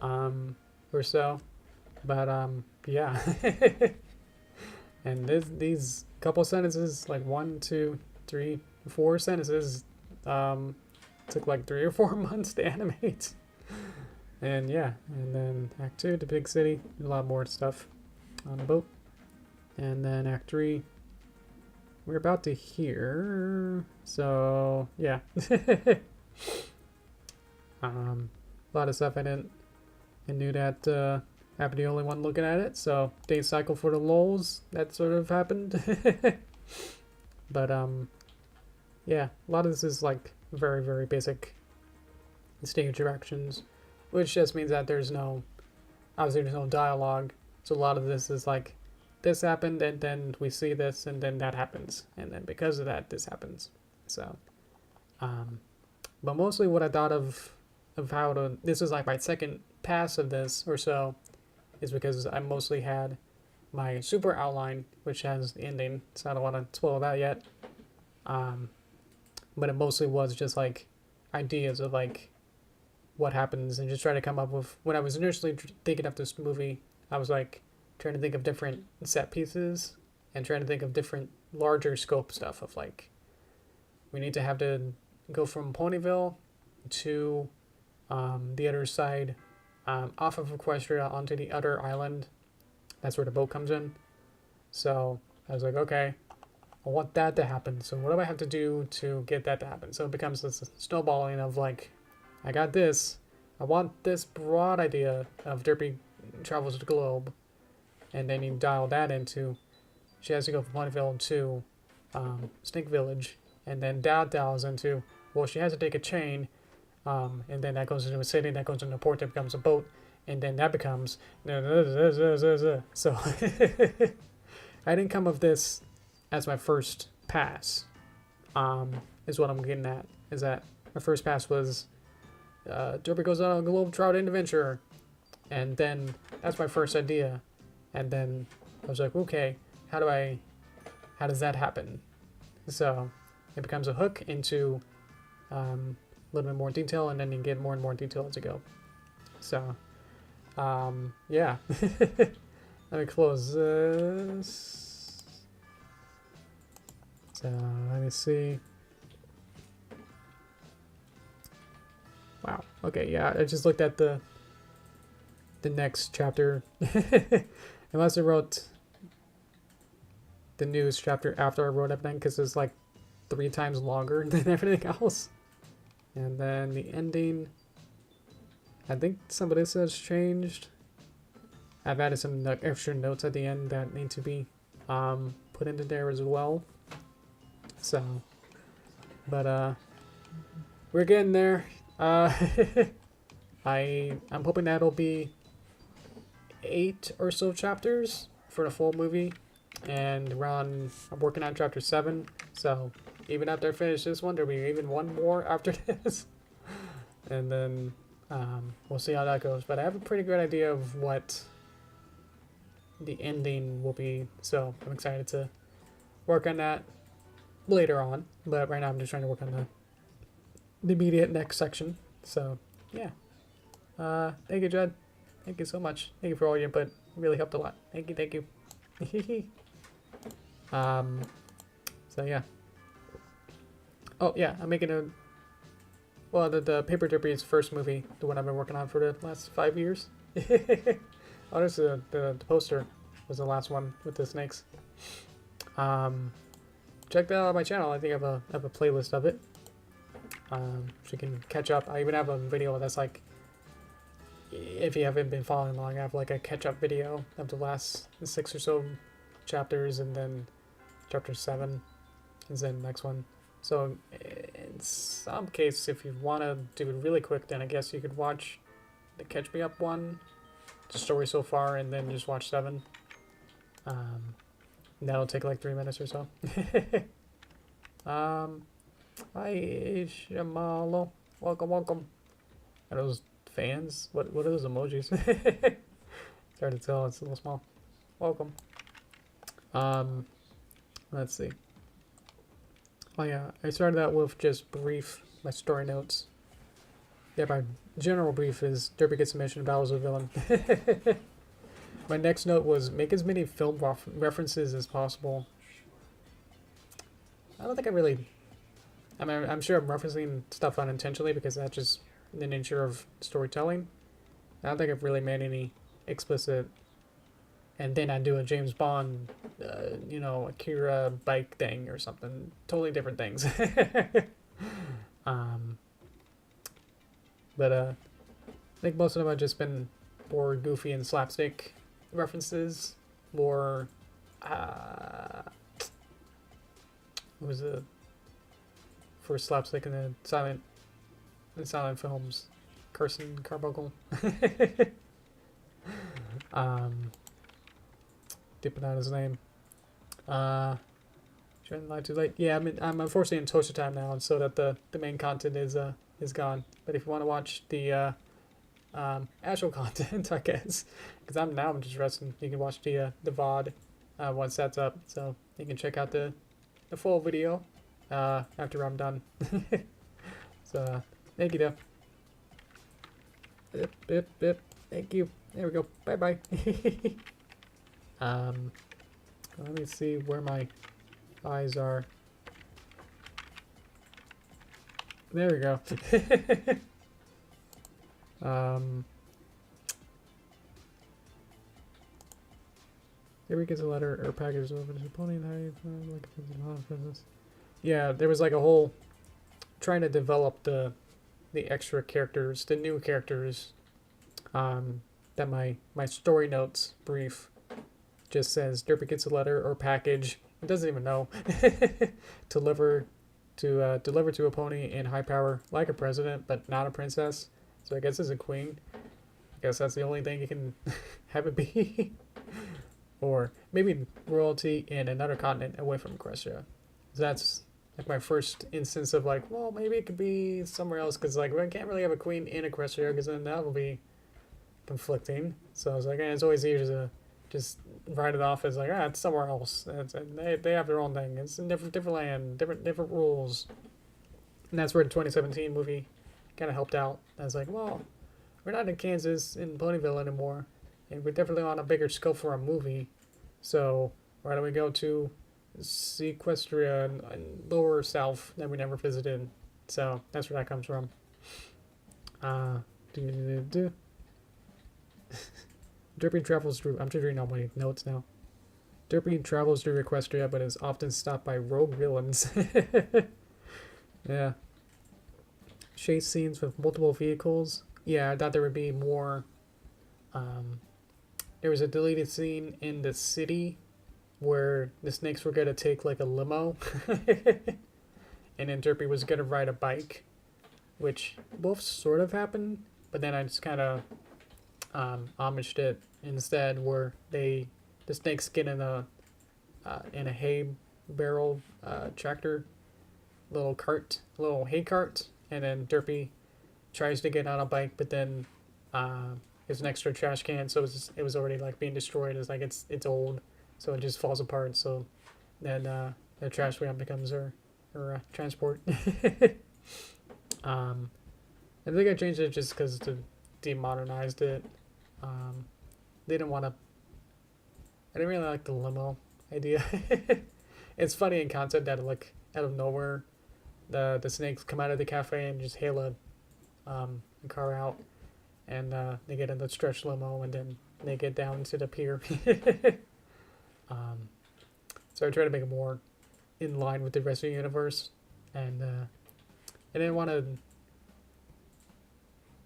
or so. But yeah. And these couple sentences, like 1, 2, 3, 4 sentences, took like 3 or 4 months to animate. And yeah, and then Act 2, the big city, a lot more stuff on the boat. And then Act 3, we're about to hear. So yeah, a lot of stuff I knew that. I'd be the only one looking at it, so day cycle for the lulz, that sort of happened. But yeah, a lot of this is like very, very basic stage directions, which just means that obviously there's no dialogue. So a lot of this is like, this happened, and then we see this, and then that happens, and then because of that, this happens. So, but mostly what I thought of how this was like my second pass of this or so, is because I mostly had my super outline, which has the ending, so I don't want to spoil that yet. But it mostly was just like ideas of like what happens, and just try to come up with, when I was initially thinking of this movie, I was like trying to think of different set pieces and trying to think of different larger scope stuff of like, we need to have to go from Ponyville to the other side, off of Equestria onto the other island. That's where the boat comes in. So I was like, okay, I want that to happen. So what do I have to do to get that to happen? So it becomes this snowballing of like, I got this. I want this broad idea of Derpy travels the globe. And then you dial that into, she has to go from Ponyville to Snake Village. And then that dials into, well, she has to take a chain. And then that goes into a city, that goes into a port, that becomes a boat, and then that becomes so I didn't come of this as my first pass, is what I'm getting at, is that my first pass was Derpy goes on a globe-trotting adventure, and then that's my first idea, and then I was like, okay, how does that happen? So it becomes a hook into a little bit more detail, and then you get more and more detail as you go. So, yeah. Let me close this. So, let me see. Wow. Okay, yeah, I just looked at the next chapter. Unless I wrote the news chapter after I wrote everything, because it's like 3 times longer than everything else. And then the ending, I think some of this has changed. I've added some extra notes at the end that need to be put into there as well. So, but we're getting there. I'm hoping that'll be 8 or so chapters for the full movie, and I'm working on chapter 7. So even after I finish this one, there'll be even one more after this. And then we'll see how that goes. But I have a pretty good idea of what the ending will be. So I'm excited to work on that later on. But right now I'm just trying to work on the immediate next section. So yeah. Thank you, Judd. Thank you so much. Thank you for all your input. It really helped a lot. Thank you, thank you. So yeah. Oh yeah, I'm making a. Well, the Paper Derpy's first movie, the one I've been working on for the last 5 years. Oh, this is the poster was the last one with the snakes. Check that out on my channel. I think I have a playlist of it. So you can catch up. I even have a video that's like, if you haven't been following along, I have like a catch-up video of the last 6 or so chapters, and then chapter 7 is the next one. So in some case, if you want to do it really quick, then I guess you could watch the Catch Me Up one, the story so far, and then just watch 7. That'll take like 3 minutes or so. Hi, Shamalo. Welcome, welcome. Are those fans? What are those emojis? It's hard to tell. It's a little small. Welcome. Let's see. Oh yeah, I started out with just my story notes. Yeah, my general brief is Derpy gets a mission, battles a villain. My next note was make as many film references as possible. I don't think I really... I mean, I'm sure I'm referencing stuff unintentionally because that's just the nature of storytelling. I don't think I've really made any explicit... And then I do a James Bond, Akira bike thing or something. Totally different things. But I think most of them have just been more goofy and slapstick references. More, what was the first slapstick in the silent films? Carson Carbuncle. Dipping out his name. Shouldn't lie too late. Yeah, I'm unfortunately in Tosha time now, and so that the main content is gone. But if you want to watch the actual content, I guess, because I'm just resting. You can watch the VOD once that's up, so you can check out the full video after I'm done. So thank you, though. Thank you. There we go. Bye bye. Let me see where my eyes are. There we go. Here he gets a letter or package over to pony and how yeah, there was like a whole trying to develop the extra characters, the new characters. That my story notes brief just says Derpy gets a letter or package. It doesn't even know. Deliver to a pony in high power, like a president, but not a princess. So I guess it's a queen. I guess that's the only thing you can have it be. Or maybe royalty in another continent away from Equestria. So that's like my first instance of like, well, maybe it could be somewhere else, because like we can't really have a queen in Equestria, because then that will be conflicting. So I was like, it's always easier to just write it off as like, it's somewhere else. They have their own thing. It's a different land, different rules. And that's where the 2017 movie kind of helped out. I was like, well, we're not in Kansas in Ponyville anymore, and we're definitely on a bigger scope for a movie. So why don't we go to Sequestria and lower south that we never visited? So that's where that comes from. Derpy travels through... I'm just reading all my notes now. Derpy travels through Equestria, but is often stopped by rogue villains. Yeah. Chase scenes with multiple vehicles. Yeah, I thought there would be more... there was a deleted scene in the city where the snakes were going to take like a limo. And then Derpy was going to ride a bike, which both sort of happened, but then I just kind of homaged it instead, where the snakes get in a hay barrel tractor, little hay cart, and then Derpy tries to get on a bike, but then there's an extra trash can, so it was already like being destroyed. It's like it's old, so it just falls apart. So then the trash can becomes her transport. I think I changed it just because to demodernized it. They didn't want to. I didn't really like the limo idea. It's funny in concept that like out of nowhere, the snakes come out of the cafe and just hail a car out, and they get in the stretch limo, and then they get down to the pier. So I try to make it more in line with the rest of the universe, and I didn't want a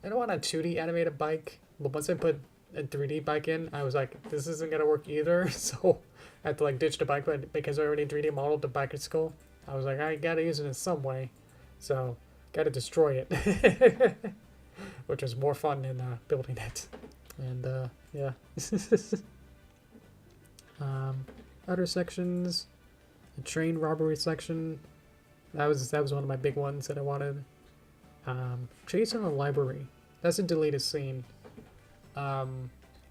2D animated bike, but once I put a 3D bike in, I was like, this isn't gonna work either. So I had to like ditch the bike, but because I already 3D modeled the bicycle, I was like, I gotta use it in some way, so gotta destroy it, which was more fun than building it. And yeah. Other sections, the train robbery section. That was one of my big ones that I wanted. Chase in the library. That's a deleted scene. I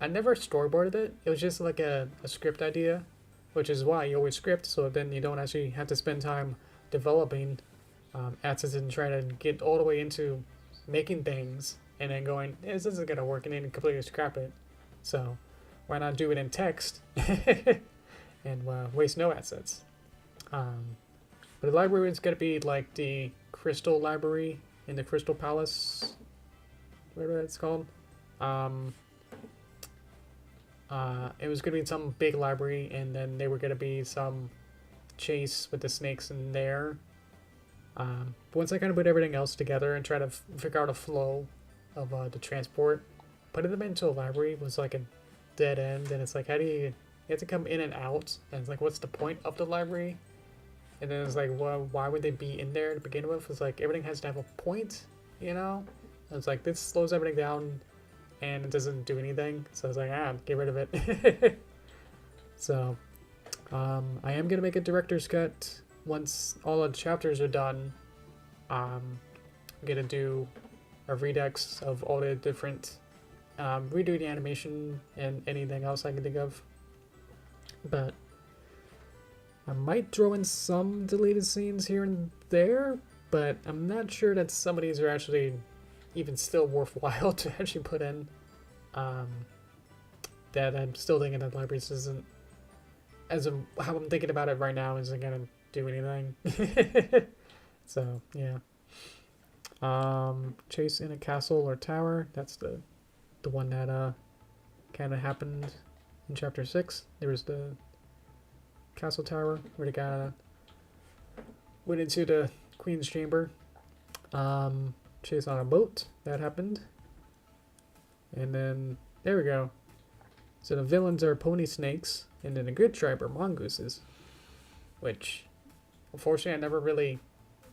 never storyboarded it. It was just like a script idea, which is why you always script, so then you don't actually have to spend time developing assets and trying to get all the way into making things and then going, this isn't gonna work, and then completely scrap it. So why not do it in text and waste no assets? But the library is gonna be like the Crystal Library in the Crystal Palace, whatever it's called. It was gonna be some big library, and then there were gonna be some chase with the snakes in there. But once I kind of put everything else together and try to figure out a flow of the transport, putting them into a library was like a dead end, and it's like, how do you have to come in and out, and it's like, what's the point of the library? And then it's like, well, why would they be in there to begin with? It's like, everything has to have a point, you know? And it's like, this slows everything down, and it doesn't do anything. So it's like, get rid of it. So, I am going to make a director's cut once all the chapters are done. I'm going to do a redux of all the different, redo the animation and anything else I can think of. But I might throw in some deleted scenes here and there, but I'm not sure that some of these are actually even still worthwhile to actually put in. That I'm still thinking that libraries isn't, how I'm thinking about it right now, isn't gonna do anything. So yeah. Chase in a castle or tower. That's the one that kind of happened in chapter 6. There was the castle tower where the guy went into the queen's chamber. Chase on a boat. That happened. And then there we go. So the villains are pony snakes, and then the good tribe are mongooses, which unfortunately I never really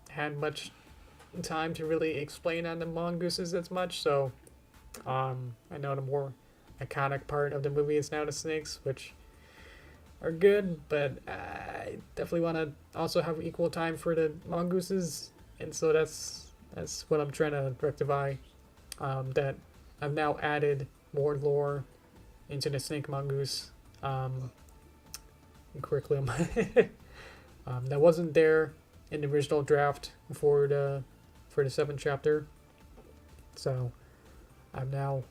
had much time to really explain on the mongooses as much. So I know the more iconic part of the movie is now the snakes, which are good, but I definitely want to also have equal time for the mongooses, and so that's what I'm trying to rectify. That I've now added more lore into the snake mongoose curriculum that wasn't there in the original draft for the 7th chapter. So I'm now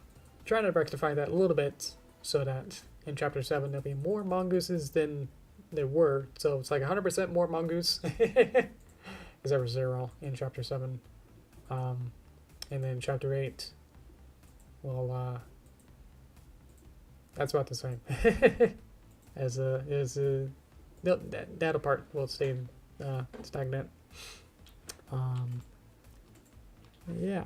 trying to rectify that a little bit so that in chapter 7 there'll be more mongooses than there were. So it's like 100% more mongoose because there was 0 in chapter 7. And then chapter 8, well, that's about the same. No, that part will stay stagnant. Yeah,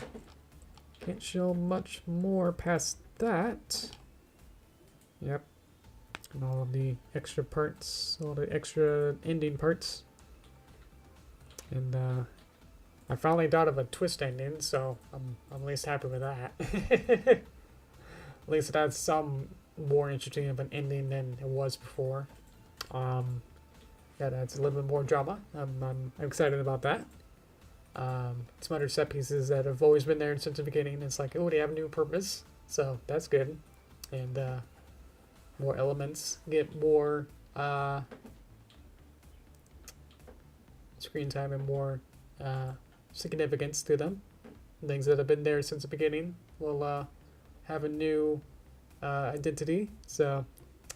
can't show much more past that. Yep, and all of the extra parts, all the extra ending parts, and I finally thought of a twist ending, so I'm at least happy with that. At least it has some more interesting of an ending than it was before. That adds a little bit more drama. I'm excited about that. Some other set pieces that have always been there since the beginning. It's like, oh, they have a new purpose, so that's good. And more elements, get more screen time and more significance to them. Things that have been there since the beginning will have a new identity, so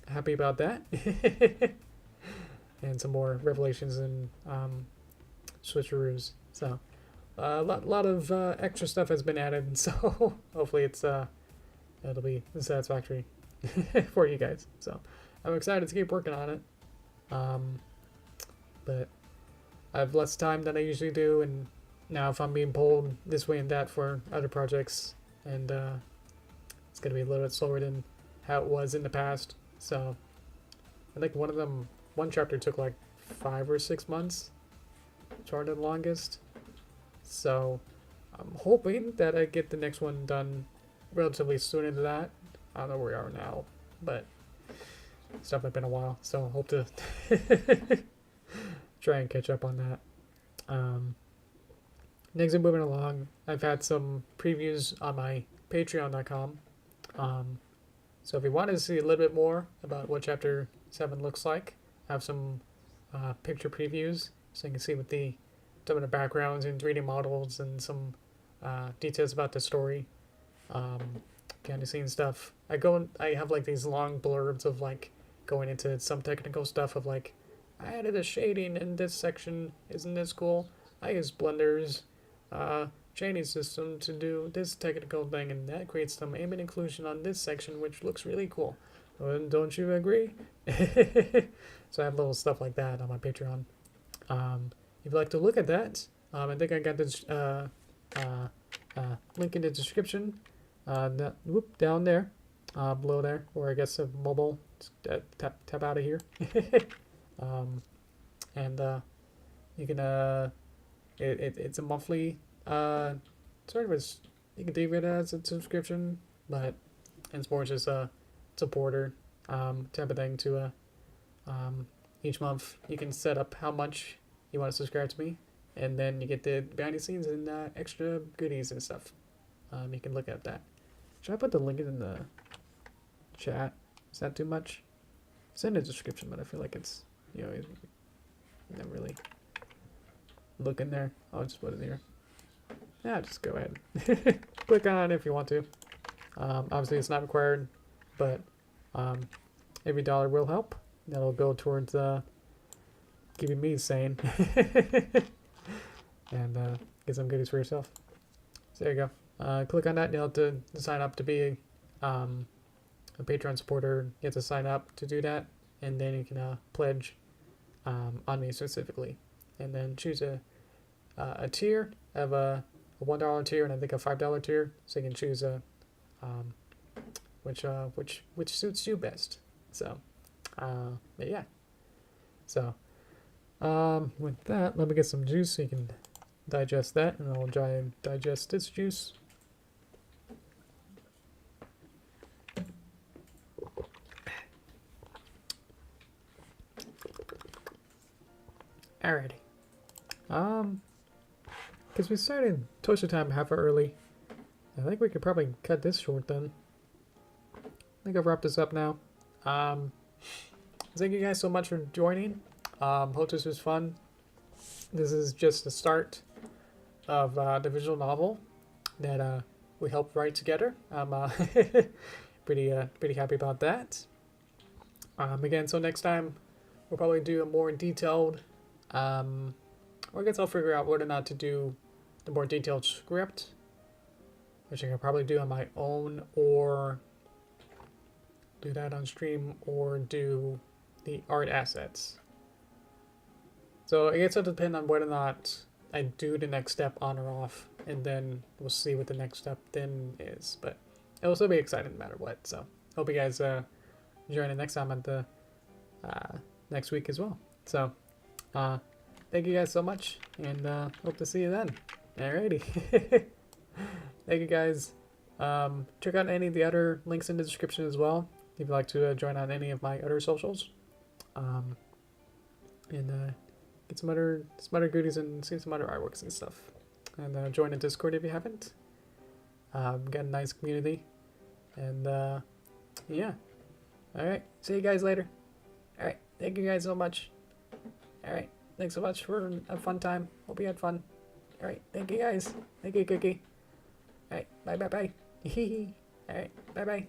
happy about that. And some more revelations and switcheroos. So a lot of extra stuff has been added, so hopefully it'll be satisfactory for you guys. So I'm excited to keep working on it. But I have less time than I usually do, and now if I'm being pulled this way and that for other projects, and it's gonna be a little bit slower than how it was in the past. So I think one chapter took like 5 or 6 months, shorter than longest. So I'm hoping that I get the next one done relatively soon into that. I don't know where we are now, but it's definitely been a while, so hope to try and catch up on that. Things are moving along. I've had some previews on my patreon.com. So if you want to see a little bit more about what Chapter 7 looks like, I have some picture previews so you can see what some of the backgrounds and 3D models and some details about the story. Kind of seeing stuff. I have like these long blurbs of like going into some technical stuff of like, I added a shading in this section. Isn't this cool? I use Blender's chaining system to do this technical thing, and that creates some ambient inclusion on this section, which looks really cool. Don't you agree? So I have little stuff like that on my Patreon. If you'd like to look at that, I think I got this link in the description. Down there, below there, or I guess a mobile. Tap out of here. And you can it's a monthly sort of you can think of it as a subscription, but it's more just a supporter type of thing to each month you can set up how much you want to subscribe to me, and then you get the behind the scenes and extra goodies and stuff. You can look at that. Should I put the link in the chat? Is that too much? It's in the description, but I feel like it's, you never really look in there. I'll just put it here. Yeah, just go ahead. Click on it if you want to. Obviously, it's not required, but every dollar will help. That'll go towards keeping me sane. And get some goodies for yourself. So there you go. Click on that. You'll have to sign up to be a Patreon supporter. You have to sign up to do that, and then you can pledge on me specifically, and then choose a tier. I have a $1 tier and I think a $5 tier, so you can choose which suits you best. So, but yeah. So, with that, let me get some juice so you can digest that, and I'll try and digest this juice. Alrighty. Because we started Tosha time half early, I think we could probably cut this short then. I think I've wrapped this up now. Thank you guys so much for joining. Hope this was fun. This is just the start of the visual novel that we helped write together. I'm pretty happy about that. Again, so next time we'll probably do a more detailed, or I guess I'll figure out whether or not to do the more detailed script, which I can probably do on my own, or do that on stream, or do the art assets. So I guess it'll depend on whether or not I do the next step on or off, and then we'll see what the next step then is. But it'll still be exciting no matter what. So hope you guys join in next time at the next week as well. So thank you guys so much, and hope to see you then. Alrighty. Thank you guys. Check out any of the other links in the description as well if you'd like to join on any of my other socials. And get some other goodies and see some other artworks and stuff. And join the Discord if you haven't. Got a nice community. And yeah. Alright. See you guys later. Alright. Thank you guys so much. Alright. Thanks so much for a fun time. Hope you had fun. Alright. Thank you guys. Thank you, Cookie. Alright. Bye. Alright. Bye.